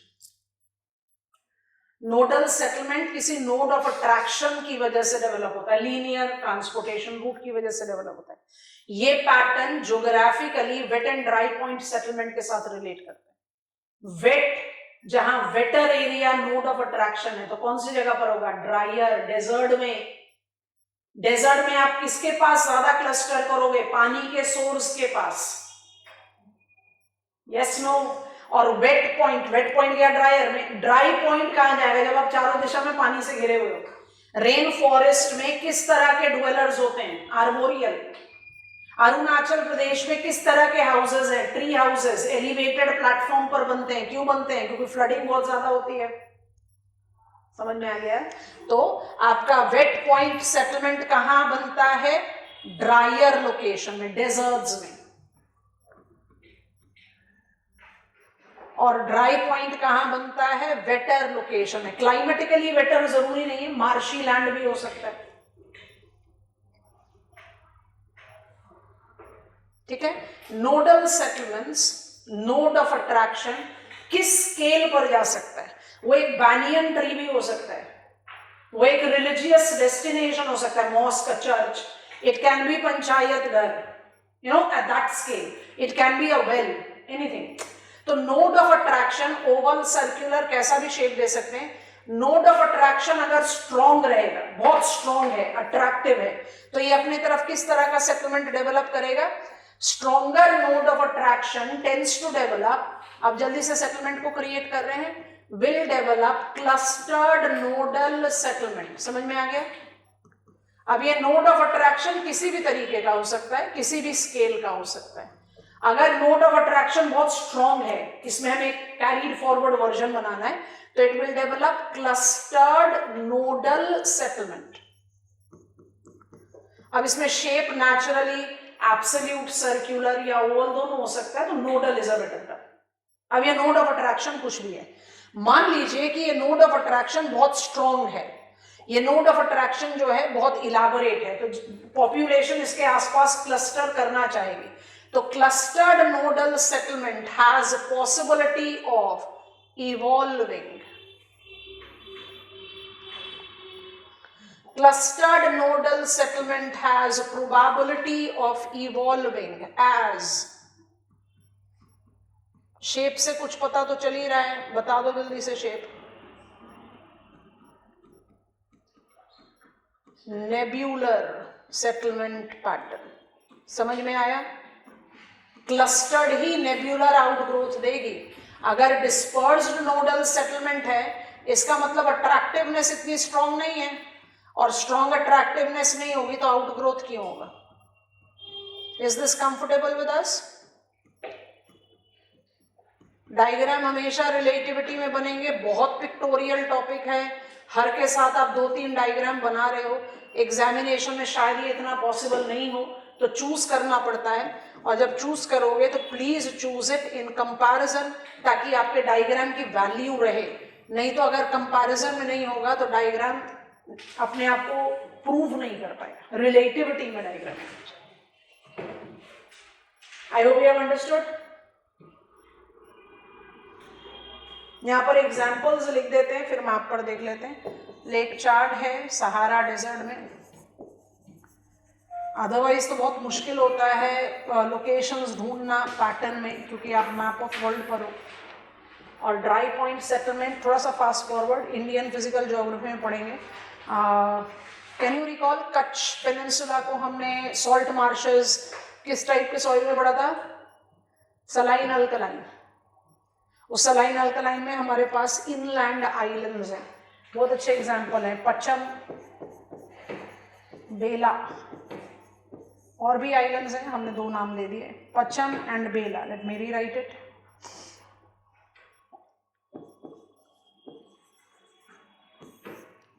Nodal settlement किसी नोड ऑफ अट्रैक्शन की वजह से डेवलप होता है, लीनियर ट्रांसपोर्टेशन रूट की वजह से डेवलप होता है. ये pattern geographically wet and dry point settlement के साथ रिलेट करते हैं. वेट, जहां wetter area node of attraction है, तो कौन सी जगह पर होगा? ड्रायर, डेजर्ट में. डेजर्ट में आप किसके पास ज्यादा क्लस्टर करोगे? पानी के सोर्स के पास. Yes, no. और वेट पॉइंट गया ड्रायर में. ड्राई पॉइंट कहां जाएगा? जब आप चारों दिशा में पानी से घिरे हुए हो. रेन फॉरेस्ट में किस तरह के ड्वेलर्स होते हैं? आर्बोरियल. अरुणाचल प्रदेश में किस तरह के हाउसेस हैं? Tree houses. एलिवेटेड प्लेटफॉर्म पर बनते हैं. क्यों बनते हैं? क्योंकि फ्लडिंग बहुत ज्यादा होती है. समझ में आ गया? तो आपका वेट पॉइंट सेटलमेंट कहां बनता है? ड्रायर लोकेशन में, डेजर्ट्स में. और ड्राई पॉइंट कहां बनता है? वेटर लोकेशन में. क्लाइमेटिकली वेटर जरूरी नहीं है, मार्शी लैंड भी हो सकता है. ठीक है. Nodal settlements, node of attraction किस स्केल पर जा सकता है? वो एक बैनियन ट्री भी हो सकता है, वो एक रिलीजियस डेस्टिनेशन हो सकता है, mosque, church. It can be panchayat ghar, you know, at that scale. It can be a well, anything. तो node of attraction oval, circular, कैसा भी शेप दे सकते हैं. नोड ऑफ अट्रैक्शन अगर स्ट्रॉन्ग रहेगा, बहुत स्ट्रॉन्ग है, अट्रैक्टिव है, तो ये अपनी तरफ किस तरह का सेटलमेंट डेवलप करेगा? Stronger node of attraction tends to develop. आप जल्दी से सेटलमेंट को क्रिएट कर रहे हैं. Will develop clustered nodal settlement. समझ में आ गया? अब ये नोड ऑफ अट्रैक्शन किसी भी तरीके का हो सकता है, किसी भी स्केल का हो सकता है. अगर नोड ऑफ अट्रैक्शन बहुत स्ट्रॉन्ग है, इसमें हमें एक कैरीड फॉरवर्ड वर्जन बनाना है, तो it will develop clustered nodal settlement. अब इसमें शेप नेचुरली एब्सोल्यूट, सर्कुलर या ओवल दोनों हो सकता है, तो nodal is a better term. अब ये नोड ऑफ अट्रैक्शन कुछ भी है. मान लीजिए कि ये नोड ऑफ अट्रैक्शन बहुत स्ट्रॉन्ग है, ये नोड ऑफ अट्रैक्शन जो है बहुत इलाबोरेट है, तो पॉपुलेशन इसके आसपास क्लस्टर करना चाहेगी. तो clustered nodal settlement has a possibility of evolving. Clustered nodal settlement has a probability of evolving as. Shape से कुछ पता तो चल ही रहा है, बता दो जल्दी से शेप. Nebular settlement pattern. समझ में आया? क्लस्टर्ड ही नेब्यूलर आउटग्रोथ देगी. अगर डिस्पर्स्ड नोडल सेटलमेंट है इसका मतलब अट्रैक्टिवनेस इतनी स्ट्रांग नहीं है, और स्ट्रांग अट्रैक्टिवनेस नहीं होगी तो आउटग्रोथ क्यों होगा? Is this comfortable with us? Diagram हमेशा रिलेटिविटी में बनेंगे, बहुत पिक्टोरियल टॉपिक है, हर के साथ आप 2-3 डायग्राम बना रहे हो, एग्जामिनेशन में शायद ये इतना पॉसिबल नहीं हो, तो चूज करना पड़ता है, और जब चूज करोगे तो please choose it in comparison, ताकि आपके डायग्राम की वैल्यू रहे। नहीं तो अगर कंपैरिजन में नहीं होगा तो डायग्राम अपने आप को प्रूव नहीं कर पाएगा, रिलेटिविटी में diagram. I hope you have understood. यहाँ पर एग्जाम्पल्स लिख देते हैं, फिर मैप पर देख लेते हैं। लेक चार्ड है सहारा डेजर्ट में, अदरवाइज तो बहुत मुश्किल होता है लोकेशंस ढूंढना पैटर्न में, क्योंकि आप मैप ऑफ वर्ल्ड पर हो। और ड्राई पॉइंट सेटलमेंट थोड़ा सा fast forward, Indian physical geography में पढ़ेंगे। Can you recall Kutch peninsula को हमने सॉल्ट मार्शेस किस टाइप के सॉइल में पढ़ा था? Saline alkaline. उस सलाइन अल्कलाइन में हमारे पास इनलैंड आइलैंड्स हैं, बहुत अच्छे एग्जांपल हैं, पचम, बेला, और भी आइलैंड्स हैं, हमने 2 नाम दे दिए, Pacham and Bela. Let me rewrite it.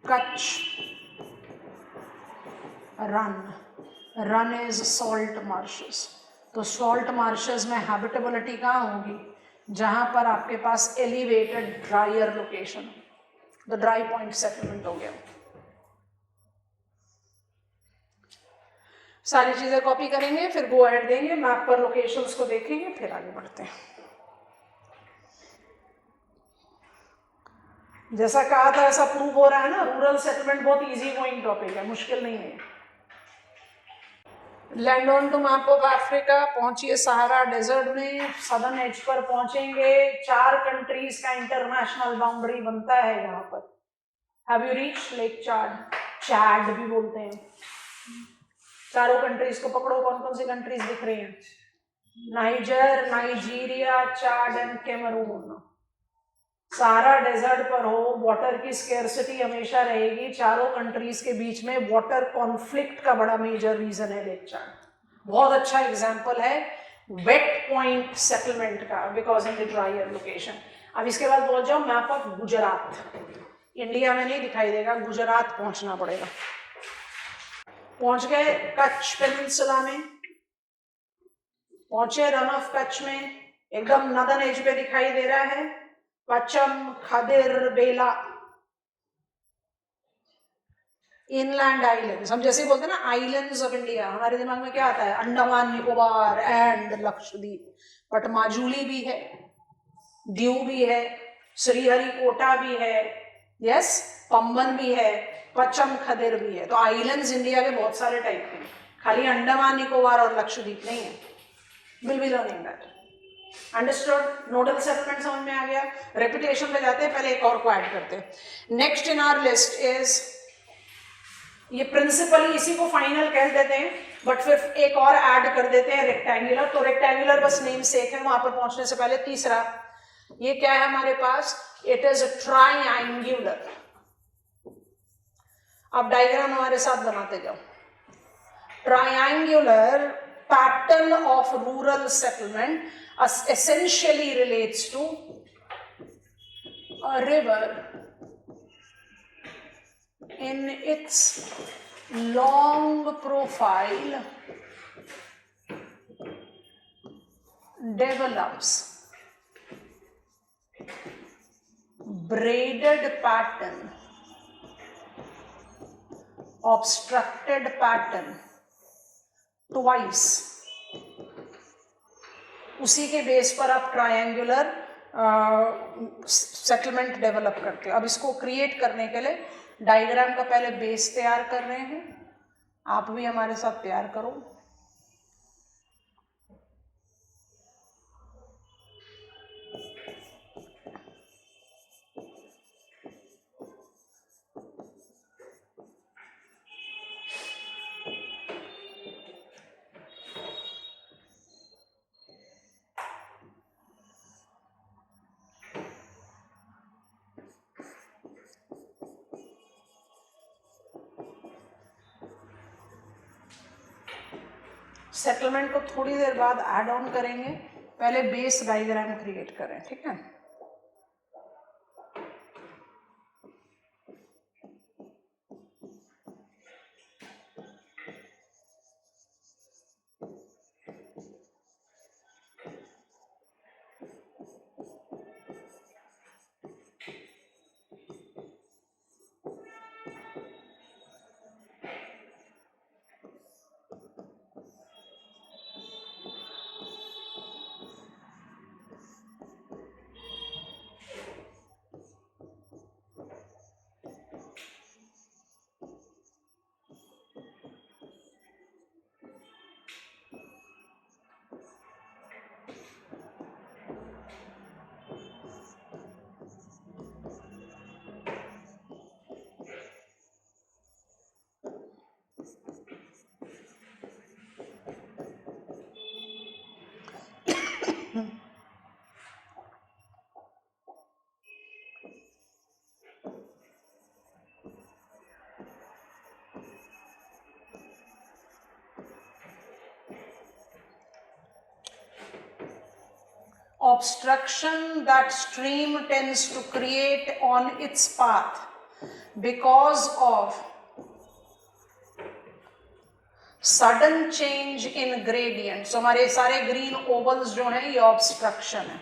Kutch, Rann is salt marshes. तो सॉल्ट मार्शेस में हैबिटेबिलिटी कहाँ होगी? जहां पर आपके पास elevated drier location, the dry point settlement हो गया। सारी चीजें कॉपी करेंगे, फिर गो अहेड देंगे, मैप पर लोकेशंस को देखेंगे, फिर आगे बढ़ते हैं। जैसा कहा था ऐसा प्रूव हो रहा है ना, रूरल सेटलमेंट बहुत इजी गोइंग टॉपिक है, मुश्किल नहीं है। Land on to map of Africa, पहुंचिए सहारा डेजर्ट में, सदर्न एज पर पहुंचेंगे, 4 कंट्रीज का इंटरनेशनल बाउंड्री बनता है यहाँ पर। Have you reach lake Chad? Chad भी बोलते हैं। चारों कंट्रीज को पकड़ो, कौन कौन सी कंट्रीज दिख रही हैं? Niger, Nigeria, Chad and Cameroon. सारा डेजर्ट पर हो, वाटर की स्केर्सिटी हमेशा रहेगी, चारों कंट्रीज के बीच में वाटर कॉन्फ्लिक्ट का बड़ा मेजर रीजन है लेक चाड। बहुत अच्छा एग्जांपल है वेट पॉइंट सेटलमेंट का, because in the dryer location. अब इसके बाद पहुंच जाओ मैप ऑफ गुजरात। इंडिया में नहीं दिखाई देगा, गुजरात पहुंचना पड़ेगा। पहुंच गए कच्छ पेनिनसुला में, पहुंचे रन ऑफ कच्छ में, एकदम नदन एज पे दिखाई दे रहा है पचम, खदिर, बेला, इनलैंड आइलैंड्स। हम जैसे ही बोलते हैं ना आइलैंड्स ऑफ इंडिया, हमारे दिमाग में क्या आता है? अंडमान निकोबार एंड लक्षद्वीप, बट माजुली भी है, दीव भी है, श्रीहरिकोटा भी है, यस, पंबन भी है, पचम, खदिर भी है। तो आइलैंड्स इंडिया के बहुत सारे टाइप के, खाली अंडमान निकोबार और लक्षद्वीप नहीं है। Will be learning that. Understood? Nodal settlement समझ में आ गया। रेपुटेशन पे जाते हैं, पहले एक और को ऐड करते हैं। Next in our list is, ये प्रिंसिपली इसी को फाइनल कह देते हैं, बट फिर एक और ऐड कर देते हैं, रेक्टेंगुलर। तो रेक्टेंगुलर बस नेम सेक है, वहां पर पहुंचने से पहले तीसरा, ये क्या है हमारे पास? It is triangular. अब डायग्राम हमारे साथ बनाते जाओ। Triangular pattern of rural settlement essentially relates to a river in its long profile develops braided pattern, obstructed pattern twice. उसी के बेस पर आप ट्रायंगुलर सेटलमेंट डेवलप करते हो। अब इसको क्रिएट करने के लिए डायग्राम का पहले बेस तैयार कर रहे हैं, आप भी हमारे साथ तैयार करो। सेटलमेंट को थोड़ी देर बाद ऐड ऑन करेंगे, पहले बेस डायग्राम क्रिएट करें, ठीक है। Obstruction that stream tends to create on its path because of sudden change in gradient. So हमारे सारे green ovals जो हैं ये obstruction है.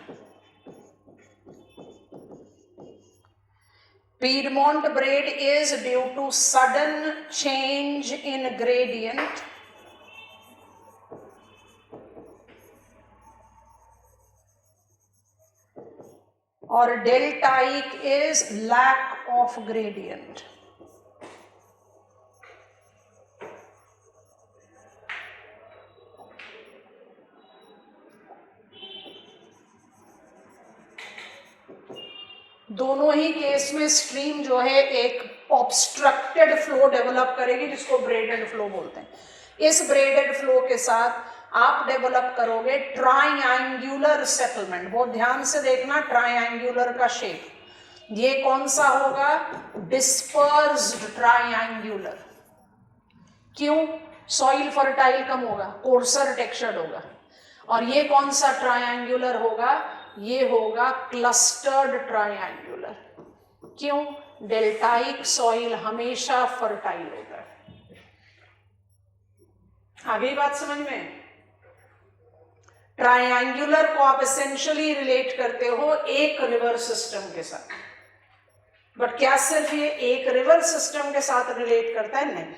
Piedmont braid is due to sudden change in gradient और deltaic is lack of gradient. दोनों ही केस में स्ट्रीम जो है एक ऑब्स्ट्रक्टेड फ्लो डेवलप करेगी जिसको ब्रेडेड फ्लो बोलते हैं. इस ब्रेडेड फ्लो के साथ आप डेवलप करोगे ट्रायंगुलर सेटलमेंट. बहुत ध्यान से देखना ट्रायंगुलर का शेप. ये कौन सा होगा? Dispersed triangular. क्यों? सॉइल फर्टाइल कम होगा, कोर्सर टेक्सचर्ड होगा. और ये कौन सा ट्रायंगुलर होगा? ये होगा क्लस्टर्ड ट्रायंगुलर. क्यों? डेल्टाइक सॉइल हमेशा फर्टाइल होता है. आगे बात समझ में? ट्रायंगुलर को आप एसेंशियली रिलेट करते हो एक रिवर सिस्टम के साथ. बट क्या सिर्फ ये एक रिवर सिस्टम के साथ रिलेट करता है? नहीं.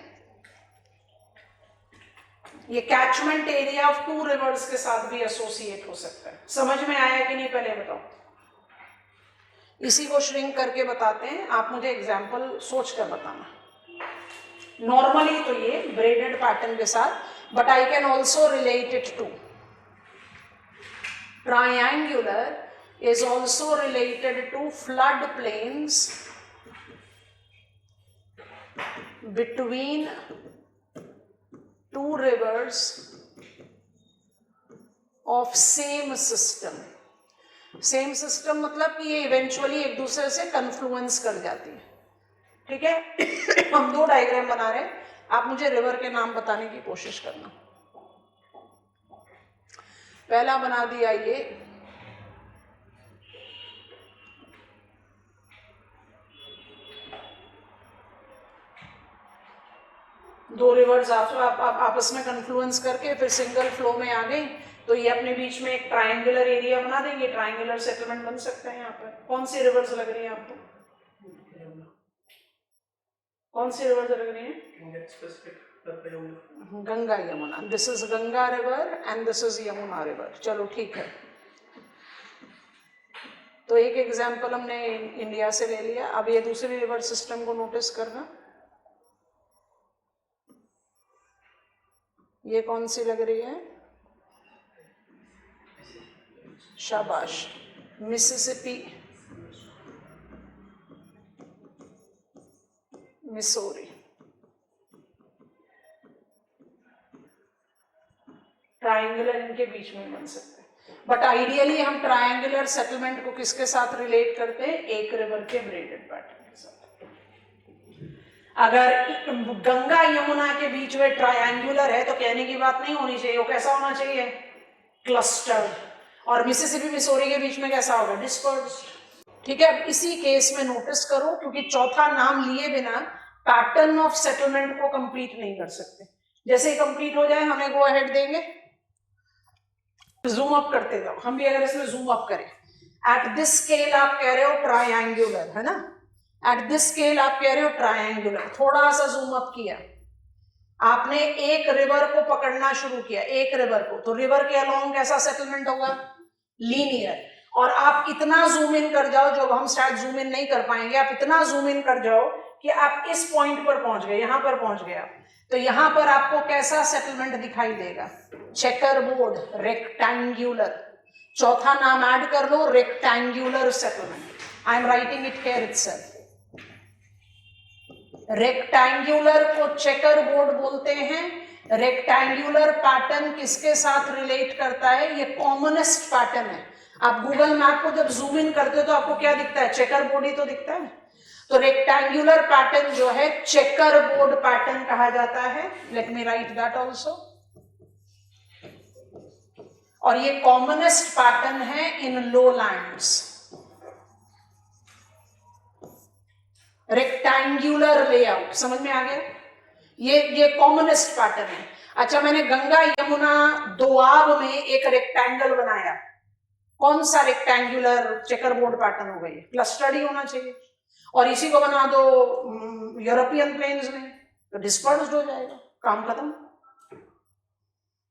ये कैचमेंट एरिया ऑफ 2 रिवर्स के साथ भी एसोसिएट हो सकता है. समझ में आया कि नहीं पहले बताओ. इसी को श्रिंक करके बताते हैं. आप मुझे एग्जांपल सोच कर बताना. नॉर्मली तो ये ब्रेडेड पैटर्न के साथ, but I can also relate it to triangular is also related to flood plains between 2 rivers of same system. Same system मतलब कि ये इवेंचुअली एक दूसरे से कन्फ्लुएंस कर जाती है. ठीक है. हम 2 डायग्राम बना रहे हैं. आप मुझे रिवर के नाम बताने की कोशिश करना. पहला बना दिया ये. दो रिवर्स आपस में कन्फ्लुएंस करके फिर सिंगल फ्लो में आ गई, तो ये अपने बीच में एक ट्रायंगुलर एरिया बना देंगे. ट्रायंगुलर सेटलमेंट बन सकता है. यहाँ पर कौन सी रिवर्स लग रही है आपको? कौन सी रिवर्स लग रही है? Ganga Yamuna. This is Ganga river and this is Yamuna river. चलो ठीक है. तो एक एग्जाम्पल हमने इंडिया से ले लिया. अब ये दूसरी रिवर सिस्टम को नोटिस करना. ये कौन सी लग रही है? शाबाश. Mississippi, Missouri. ट्रायंगुलर इनके बीच में बन सकते हैं. बट आइडियली हम ट्रायंगुलर सेटलमेंट को किसके साथ रिलेट करते हैं? एक रिवर के ब्रेडेड पैटर्न के साथ. अगर गंगा यमुना के बीच में ट्रायंगुलर है तो कहने की बात नहीं होनी चाहिए, वो कैसा होना चाहिए, क्लस्टर्ड। और मिसिसिपी मिसोरी के बीच में कैसा होगा, डिस्पर्स्ड। ठीक है, अब इसी केस में नोटिस करो, क्योंकि चौथा नाम लिए बिना पैटर्न ऑफ सेटलमेंट को कंप्लीट नहीं कर सकते। जैसे ही कंप्लीट हो जाए हमें गो अहेड देंगे, जूम अप करते जाओ। हम भी अगर इसमें जूम अप करें, एट दिस स्केल आप कह रहे हो ट्रायंगुलर, है ना, एट दिस स्केल आप कह रहे हो ट्रायंगुलर, थोड़ा सा जूम अप किया, आपने एक रिवर को पकड़ना शुरू किया, एक रिवर को, तो रिवर के अलोंग कैसा सेटलमेंट होगा, लीनियर। और आप इतना जूम इन कर जाओ, जो हम शायद जूम इन नहीं कर पाएंगे, आप इतना जूम इन कर जाओ कि आप इस पॉइंट पर पहुंच गए, यहां पर पहुंच गए आप, तो यहां पर आपको कैसा सेटलमेंट दिखाई देगा, चेकर बोर्ड, रेक्टेंगुलर। चौथा नाम ऐड कर लो, rectangular settlement. I am writing it here itself. Rectangular को चेकर बोर्ड बोलते हैं। रेक्टेंगुलर पैटर्न किसके साथ रिलेट करता है, ये कॉमनेस्ट पैटर्न है। आप गूगल मैप को जब जूम इन करते हो तो आपको क्या दिखता है, चेकर बोर्ड ही तो दिखता है। तो रेक्टेंगुलर पैटर्न जो है चेकर बोर्ड पैटर्न कहा जाता है। Let me right that also. और ये कॉमनेस्ट पैटर्न है इन लोलैंड्स। रेक्टेंगुलर लेआउट समझ में आ गया, ये कॉमनेस्ट पैटर्न है। अच्छा, मैंने गंगा यमुना दोआब में एक रेक्टेंगल बनाया, कौन सा रेक्टेंगुलर चेकरबोर्ड पैटर्न हो गई, क्लस्टर्ड ही होना चाहिए। और इसी को बना दो यूरोपियन प्लेन्स में तो डिस्पर्स्ड हो जाएगा, काम खत्म।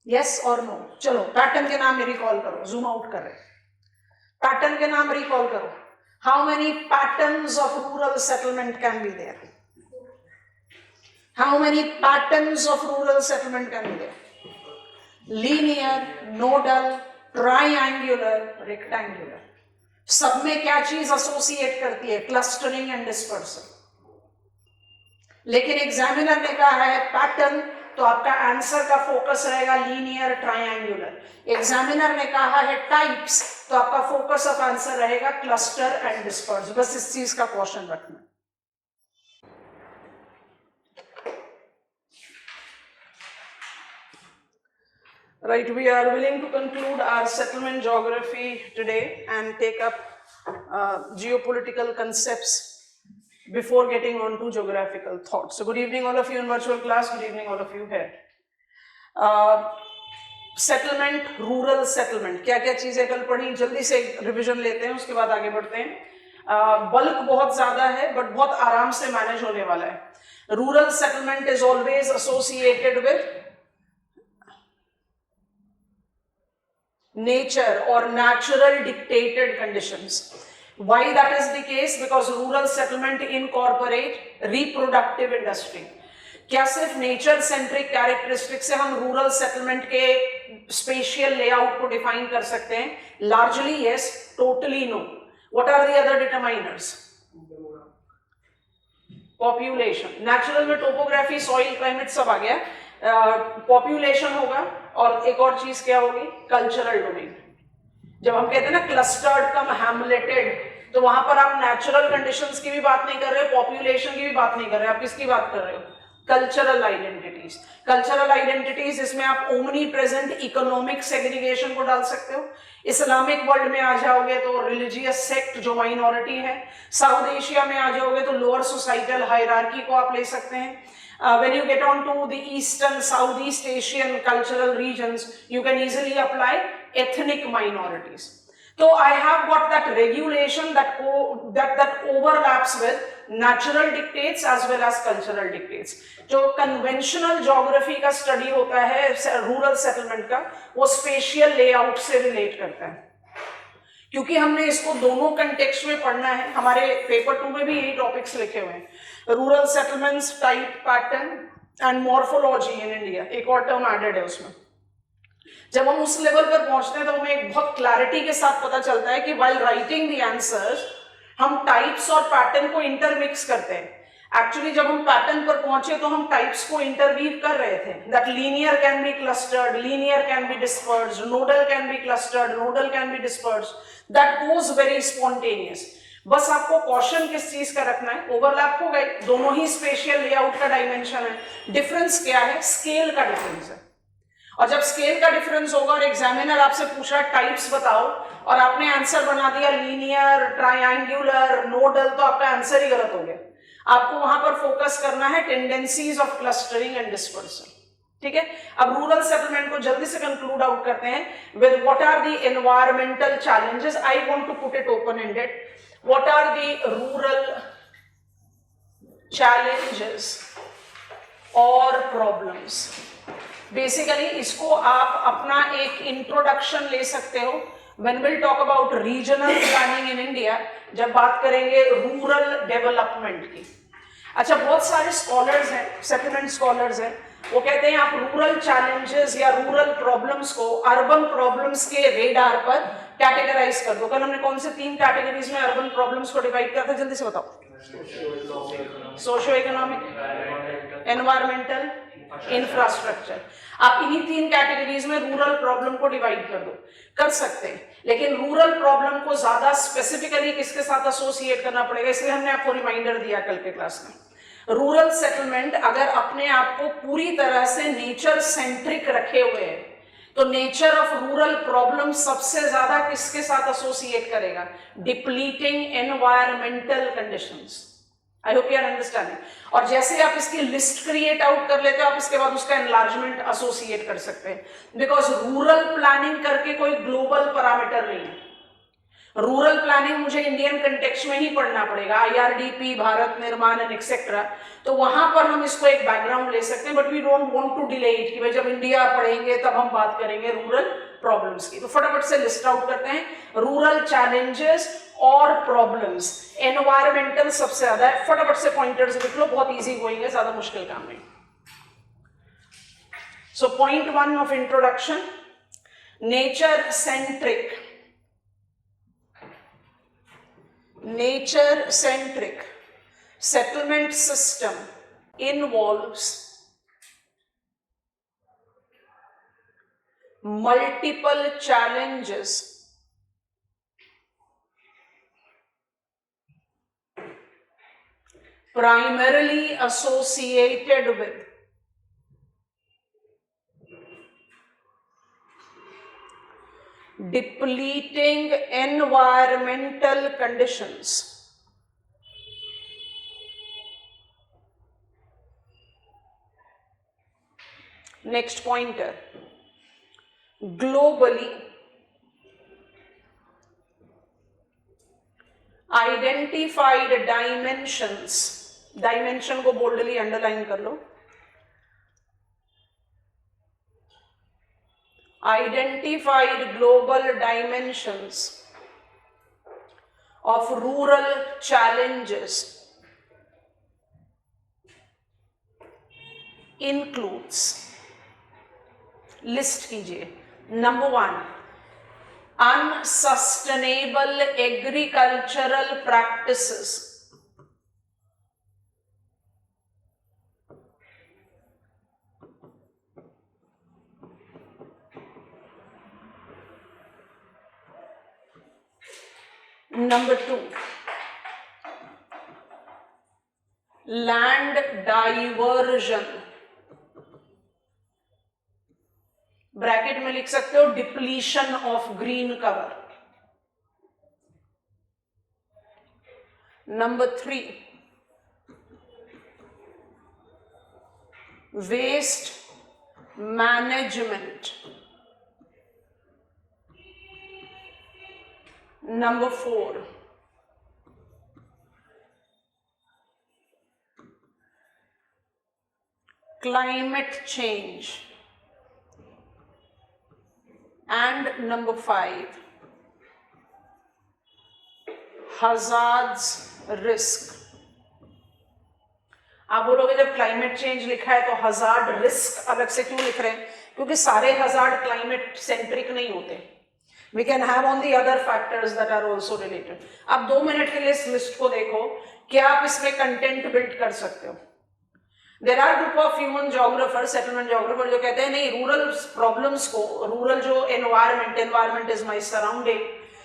यस और नो। चलो पैटर्न के नाम रिकॉल करो, जूम आउट कर रहे, पैटर्न के नाम रिकॉल करो। How many patterns of rural settlement can be there? How many patterns of rural settlement can be there? Linear, nodal, triangular, rectangular. सब में क्या चीज एसोसिएट करती है, क्लस्टरिंग एंड डिस्पर्सल। लेकिन एग्जामिनर ने कहा है पैटर्न, तो आपका आंसर का फोकस रहेगा लीनियर, ट्रायंगुलर। एग्जामिनर ने कहा है टाइप्स, तो आपका फोकस ऑफ आंसर रहेगा क्लस्टर एंड डिस्पर्स। बस इस चीज का क्वेश्चन रखना। Right, we are willing to conclude our settlement geography today and take up geopolitical concepts before getting on to geographical thoughts. So good evening all of you in virtual class, good evening all of you here. Settlement, rural settlement, क्या क्या चीजें कल पढ़ी, जल्दी से रिवीजन लेते हैं, उसके बाद आगे बढ़ते हैं। बल्क बहुत ज्यादा है बट बहुत आराम से मैनेज होने वाला है। Rural settlement is always associated with nature or natural dictated conditions. Why that is the case? Because rural settlement incorporate reproductive industry. क्या सिर्फ नेचर सेंट्रिक कैरेक्टरिस्टिक से हम रूरल सेटलमेंट के स्पेशियल लेआउट को डिफाइन कर सकते हैं? Largely yes, totally no. What are the other determiners? Population, natural में टोपोग्राफी, सॉइल, क्लाइमेट सब आ गया। पॉपुलेशन होगा और एक और चीज क्या होगी, कल्चरल डोमेन। जब हम कहते हैं ना क्लस्टर्ड कम हैमलेटेड, तो वहां पर आप नेचुरल कंडीशंस की भी बात नहीं कर रहे हो, पॉपुलेशन की भी बात नहीं कर रहे हो, आप किसकी बात कर रहे हो, कल्चरल आइडेंटिटीज। कल्चरल आइडेंटिटीज, इसमें आप ओमनी प्रेजेंट इकोनॉमिक सेग्रीगेशन को डाल सकते हो। इस्लामिक वर्ल्ड में आ जाओगे तो रिलीजियस सेक्ट जो माइनॉरिटी है, साउथ एशिया में आ जाओगे तो लोअर सोसाइटल हायरार्की को आप ले सकते हैं। When you get on to the eastern, Southeast Asian cultural regions, you can easily apply ethnic minorities. So I have got that regulation that overlaps with natural dictates as well as cultural dictates. जो conventional geography का study होता है rural settlement का, वो spatial layout से relate करता है। क्योंकि हमने इसको दोनों कंटेक्स्ट में पढ़ना है, हमारे पेपर 2 में भी यही टॉपिक्स लिखे हुए हैं, rural settlements, type, pattern and morphology in India. एक और टर्म एडेड है उसमें। जब हम उस लेवल पर पहुंचते हैं तो हमें एक बहुत क्लैरिटी के साथ पता चलता है कि व्हाइल राइटिंग द आंसर्स हम टाइप्स और पैटर्न को इंटरमिक्स करते हैं। एक्चुअली जब हम पैटर्न पर पहुंचे तो हम टाइप्स को इंटरवीव कर रहे थे, that linear can be clustered, linear can be dispersed, nodal can be clustered, nodal can be dispersed, that goes very spontaneous. बस आपको कॉशन किस चीज का रखना है, ओवरलैप हो गए, दोनों ही स्पेशियल लेआउट का डायमेंशन है, डिफरेंस क्या है, स्केल का डिफरेंस है। और जब स्केल का डिफरेंस होगा और एग्जामिनर आपसे पूछ रहा टाइप्स बताओ और आपने आंसर बना दिया लीनियर, ट्रायंगुलर, नोडल, तो आपका आंसर ही गलत हो गया। आपको वहां पर फोकस करना है tendencies of clustering and dispersion, ठीक है। अब रूरल सेटलमेंट को जल्दी से कंक्लूड आउट करते हैं with what are the environmental challenges. I want to put it open ended. What are the rural challenges और प्रॉब्लम्स। बेसिकली इसको आप अपना एक इंट्रोडक्शन ले सकते हो when we'll talk about regional planning in India, जब बात करेंगे रूरल डेवलपमेंट की। अच्छा, बहुत सारे स्कॉलर्स हैं, सेटलमेंट स्कॉलर्स हैं, वो कहते हैं आप रूरल चैलेंजेस या रूरल प्रॉब्लम्स को अर्बन प्रॉब्लम्स के रेडार पर कैटेगराइज कर दो। कल हमने कौन से 3 कैटेगरीज में अर्बन प्रॉब्लम्स को डिवाइड किया था, जल्दी से बताओ। Socio economic, environmental, infrastructure. आप इन्हीं 3 कैटेगरीज में रूरल प्रॉब्लम को डिवाइड कर दो, कर सकते हैं, लेकिन रूरल प्रॉब्लम को ज्यादा स्पेसिफिकली किसके साथ एसोसिएट करना पड़ेगा, इसलिए हमने आपको रिमाइंडर दिया कल के क्लास में। रूरल सेटलमेंट अगर अपने आप को पूरी तरह से नेचर सेंट्रिक रखे हुए हैं तो नेचर ऑफ रूरल प्रॉब्लम सबसे ज्यादा किसके साथ एसोसिएट करेगा, depleting environmental conditions. I hope you are understanding. और जैसे आप इसकी लिस्ट क्रिएट आउट कर लेते हो, आप इसके बाद उसका एनलार्जमेंट एसोसिएट कर सकते हैं, बिकॉज रूरल प्लानिंग करके कोई ग्लोबल पैरामीटर नहीं है। रूरल प्लानिंग मुझे इंडियन कंटेक्स्ट में ही पढ़ना पड़ेगा, IRDP, भारत निर्माण एंड एक्सेट्रा, तो वहां पर हम इसको एक बैकग्राउंड ले सकते हैं, but we don't want to delay it कि भाई जब इंडिया पढ़ेंगे तब हम बात करेंगे रूरल प्रॉब्लम्स की। तो फटाफट से लिस्ट आउट करते हैं रूरल चैलेंजेस और प्रॉब्लम्स। एनवायरमेंटल सबसे ज्यादा है, फटाफट से पॉइंटर्स लिख लो, बहुत इजी गोइंग है, ज्यादा मुश्किल काम नहीं। So point 1 of introduction, nature centric. Nature centric settlement system involves multiple challenges primarily associated with depleting environmental conditions, next pointer, globally identified dimensions, dimension को boldly underline कर लो, identified global dimensions of rural challenges includes, list कीजिए, number 1, unsustainable agricultural practices, number 2, land diversion, bracket में लिख सकते हो depletion of green cover, number 3, waste management, number 4, climate change, and number 5, hazards risk। आप बोलोगे जब क्लाइमेट चेंज लिखा है तो हजार्ड रिस्क अलग से क्यों लिख रहे हैं, क्योंकि सारे हजार्ड क्लाइमेट सेंट्रिक नहीं होते, we can have on the other factors that are also related। अब 2 मिनट के लिए इस लिस्ट को देखो, क्या आप इसमें कंटेंट बिल्ड कर सकते हो। There are group of human geographers, settlement geographers जो कहते हैं नहीं, रूरल प्रॉब्लम्स को, रूरल जो environment is my surrounding,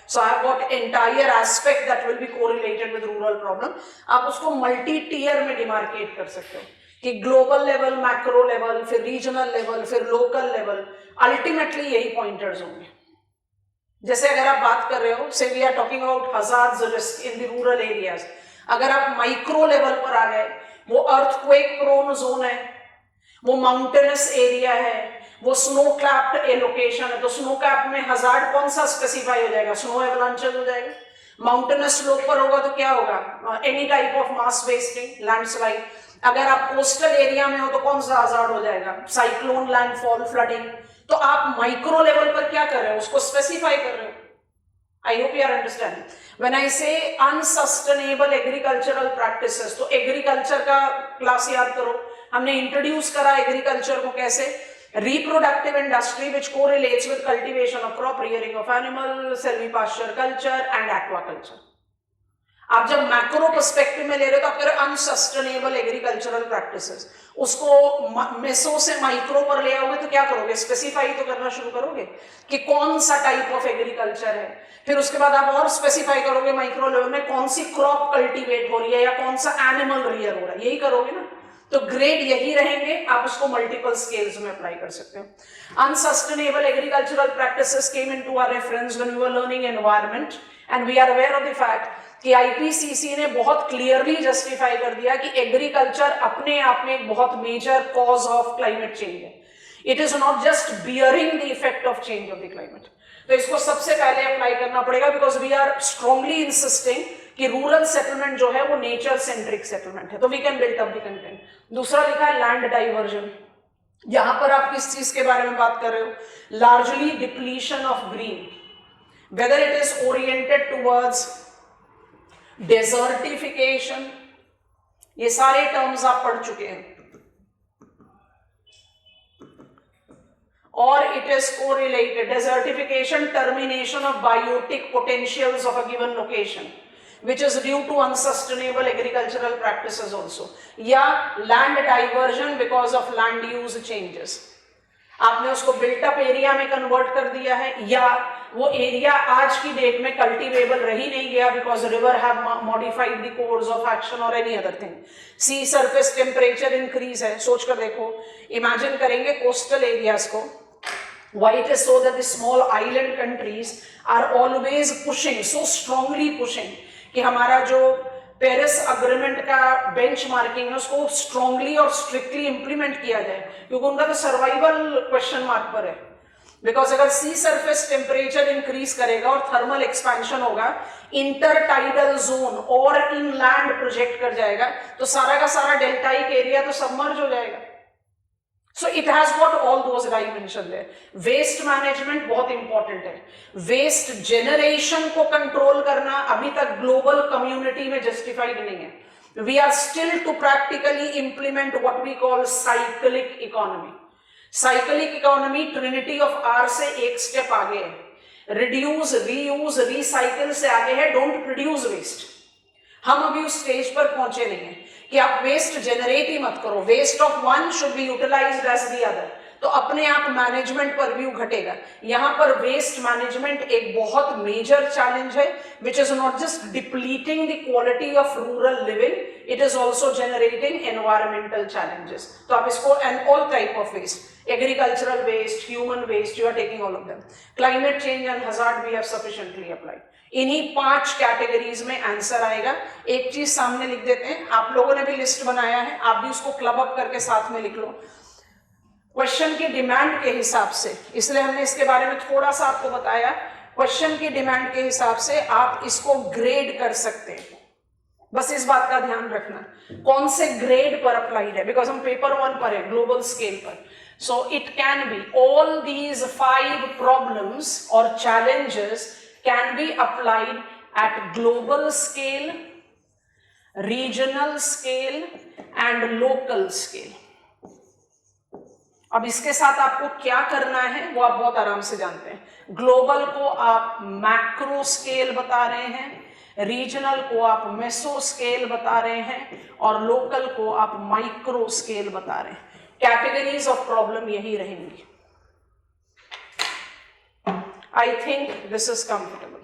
So I've got entire aspect that will be correlated with rural problem. आप उसको मल्टी टीयर में डिमार्केट कर सकते हो कि ग्लोबल लेवल, मैक्रो लेवल, फिर रीजनल लेवल, फिर लोकल लेवल, अल्टीमेटली यही पॉइंटर्स होंगे। जैसे अगर आप बात कर रहे हो, say we are talking about hazards risk in the rural areas, अगर आप माइक्रो लेवल पर आ गए, वो अर्थक्वेक प्रोन जोन है, वो माउंटेनस एरिया है, वो स्नो कैप्ड लोकेशन है, तो स्नो कैप में हजार्ड कौन सा स्पेसिफाई हो जाएगा? स्नो एवलांचेस हो जाएगा। माउंटेनस स्लोप पर होगा तो क्या होगा? Any type of mass wasting, landslide. अगर आप कोस्टल एरिया में हो तो कौन सा हजार्ड हो जाएगा? Cyclone, landfall, flooding. तो आप माइक्रो लेवल पर क्या कर रहे हो? उसको स्पेसिफाई कर रहे हो। I hope you are understanding when I say unsustainable agricultural practices. तो एग्रीकल्चर का क्लास याद करो, हमने इंट्रोड्यूस करा एग्रीकल्चर को कैसे? reproductive industry which correlates with cultivation of crop, rearing of animal, silvipasture culture and aquaculture. आप जब मैक्रो पर्सपेक्टिव में ले रहे हो तो आप कह रहे हो अनसस्टेनेबल एग्रीकल्चरल प्रैक्टिसेस, उसको मेसो से माइक्रो पर ले आओगे तो क्या करोगे? स्पेसिफाई तो करना शुरू करोगे कि कौन सा टाइप ऑफ एग्रीकल्चर है, फिर उसके बाद आप और स्पेसिफाई करोगे माइक्रो लेवल में कौन सी क्रॉप कल्टीवेट हो रही है या कौन सा एनिमल रियर हो रहा है, यही करोगे ना। तो ग्रेड यही रहेंगे, आप उसको मल्टीपल स्केल्स में अप्लाई कर सकते हो। Unsustainable agricultural practices came into our reference when we were learning environment and we are aware of the fact कि आईपीसीसी ने बहुत क्लियरली जस्टिफाई कर दिया कि एग्रीकल्चर अपने आप में एक बहुत major cause of climate change है। It is not just bearing the effect of change of the climate. तो इसको सबसे पहले अप्लाई करना पड़ेगा because we are strongly insisting कि रूरल सेटलमेंट जो है वो नेचर सेंट्रिक सेटलमेंट है, तो we can build up the content. दूसरा लिखा है लैंड डाइवर्जन। यहां पर आप किस चीज के बारे में बात कर रहे हो? Largely depletion of green, whether it is oriented towards desertification, ये सारे टर्म्स आप पढ़ चुके हैं, और it is correlated desertification, termination of biotic potentials of a given location which is due to unsustainable agricultural practices also, या land diversion because of land use changes। आपने उसको बिल्ट अप एरिया में कन्वर्ट कर दिया है, या वो एरिया आज की डेट में कल्टीवेबल रह ही नहीं गया because river have modified the course of action और एनी अदर थिंग। सी सरफेस टेम्परेचर इंक्रीज है, सोचकर देखो, इमेजिन करेंगे कोस्टल एरियाज को। Why it is so that the small island countries are always pushing, so strongly pushing कि हमारा जो पेरिस अग्रीमेंट का बेंचमार्किंग है उसको स्ट्रांगली और स्ट्रिक्टली इंप्लीमेंट किया जाए, क्योंकि उनका तो सर्वाइवल क्वेश्चन मार्क पर है। बिकॉज अगर सी सरफेस टेम्परेचर इंक्रीज करेगा और थर्मल एक्सपेंशन होगा, इंटरटाइडल जोन और इनलैंड प्रोजेक्ट कर जाएगा, तो सारा का सारा डेल्टाइक एरिया तो सबमर्ज हो जाएगा। So it has got all those dimensions there. Waste management बहुत important है। Waste generation को कंट्रोल करना अभी तक ग्लोबल कम्युनिटी में जस्टिफाइड नहीं है। We are still to practically implement what we call cyclic economy. Cyclic economy trinity of R से एक स्टेप आगे है। रिड्यूस, रीयूज, रिसाइकिल से आगे है डोंट प्रोड्यूस वेस्ट। हम अभी उस स्टेज पर पहुंचे नहीं है कि आप वेस्ट जनरेट ही मत करो, waste of one should be utilised as the other, तो अपने आप मैनेजमेंट पर व्यू घटेगा। यहां पर वेस्ट मैनेजमेंट एक बहुत मेजर चैलेंज है which is not just depleting the quality of rural living, it is also generating environmental challenges. तो आप इसको and all type of waste, agricultural waste, human waste, you are taking all of them. Climate change and hazard we have sufficiently applied. इन्हीं 5 कैटेगरीज में आंसर आएगा। एक चीज सामने लिख देते हैं, आप लोगों ने भी लिस्ट बनाया है, आप भी उसको क्लब अप करके साथ में लिख लो। क्वेश्चन की डिमांड के हिसाब से, इसलिए हमने इसके बारे में थोड़ा सा आपको बताया, क्वेश्चन की डिमांड के हिसाब से आप इसको ग्रेड कर सकते हैं। बस इस बात का ध्यान रखना कौन से ग्रेड पर अप्लाइड है, बिकॉज हम पेपर 1 पर है, ग्लोबल स्केल पर। So it can be all these 5 problems और challenges can be applied at global scale, regional scale and local scale। अब इसके साथ आपको क्या करना है वो आप बहुत आराम से जानते हैं। ग्लोबल को आप मैक्रो स्केल बता रहे हैं, रीजनल को आप मेसो स्केल बता रहे हैं, और लोकल को आप माइक्रो स्केल बता रहे हैं। कैटेगरीज ऑफ प्रॉब्लम यही रहेंगी। I think this is comfortable.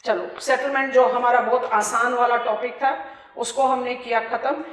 चलो सेटलमेंट जो हमारा बहुत आसान वाला टॉपिक था उसको हमने किया खत्म।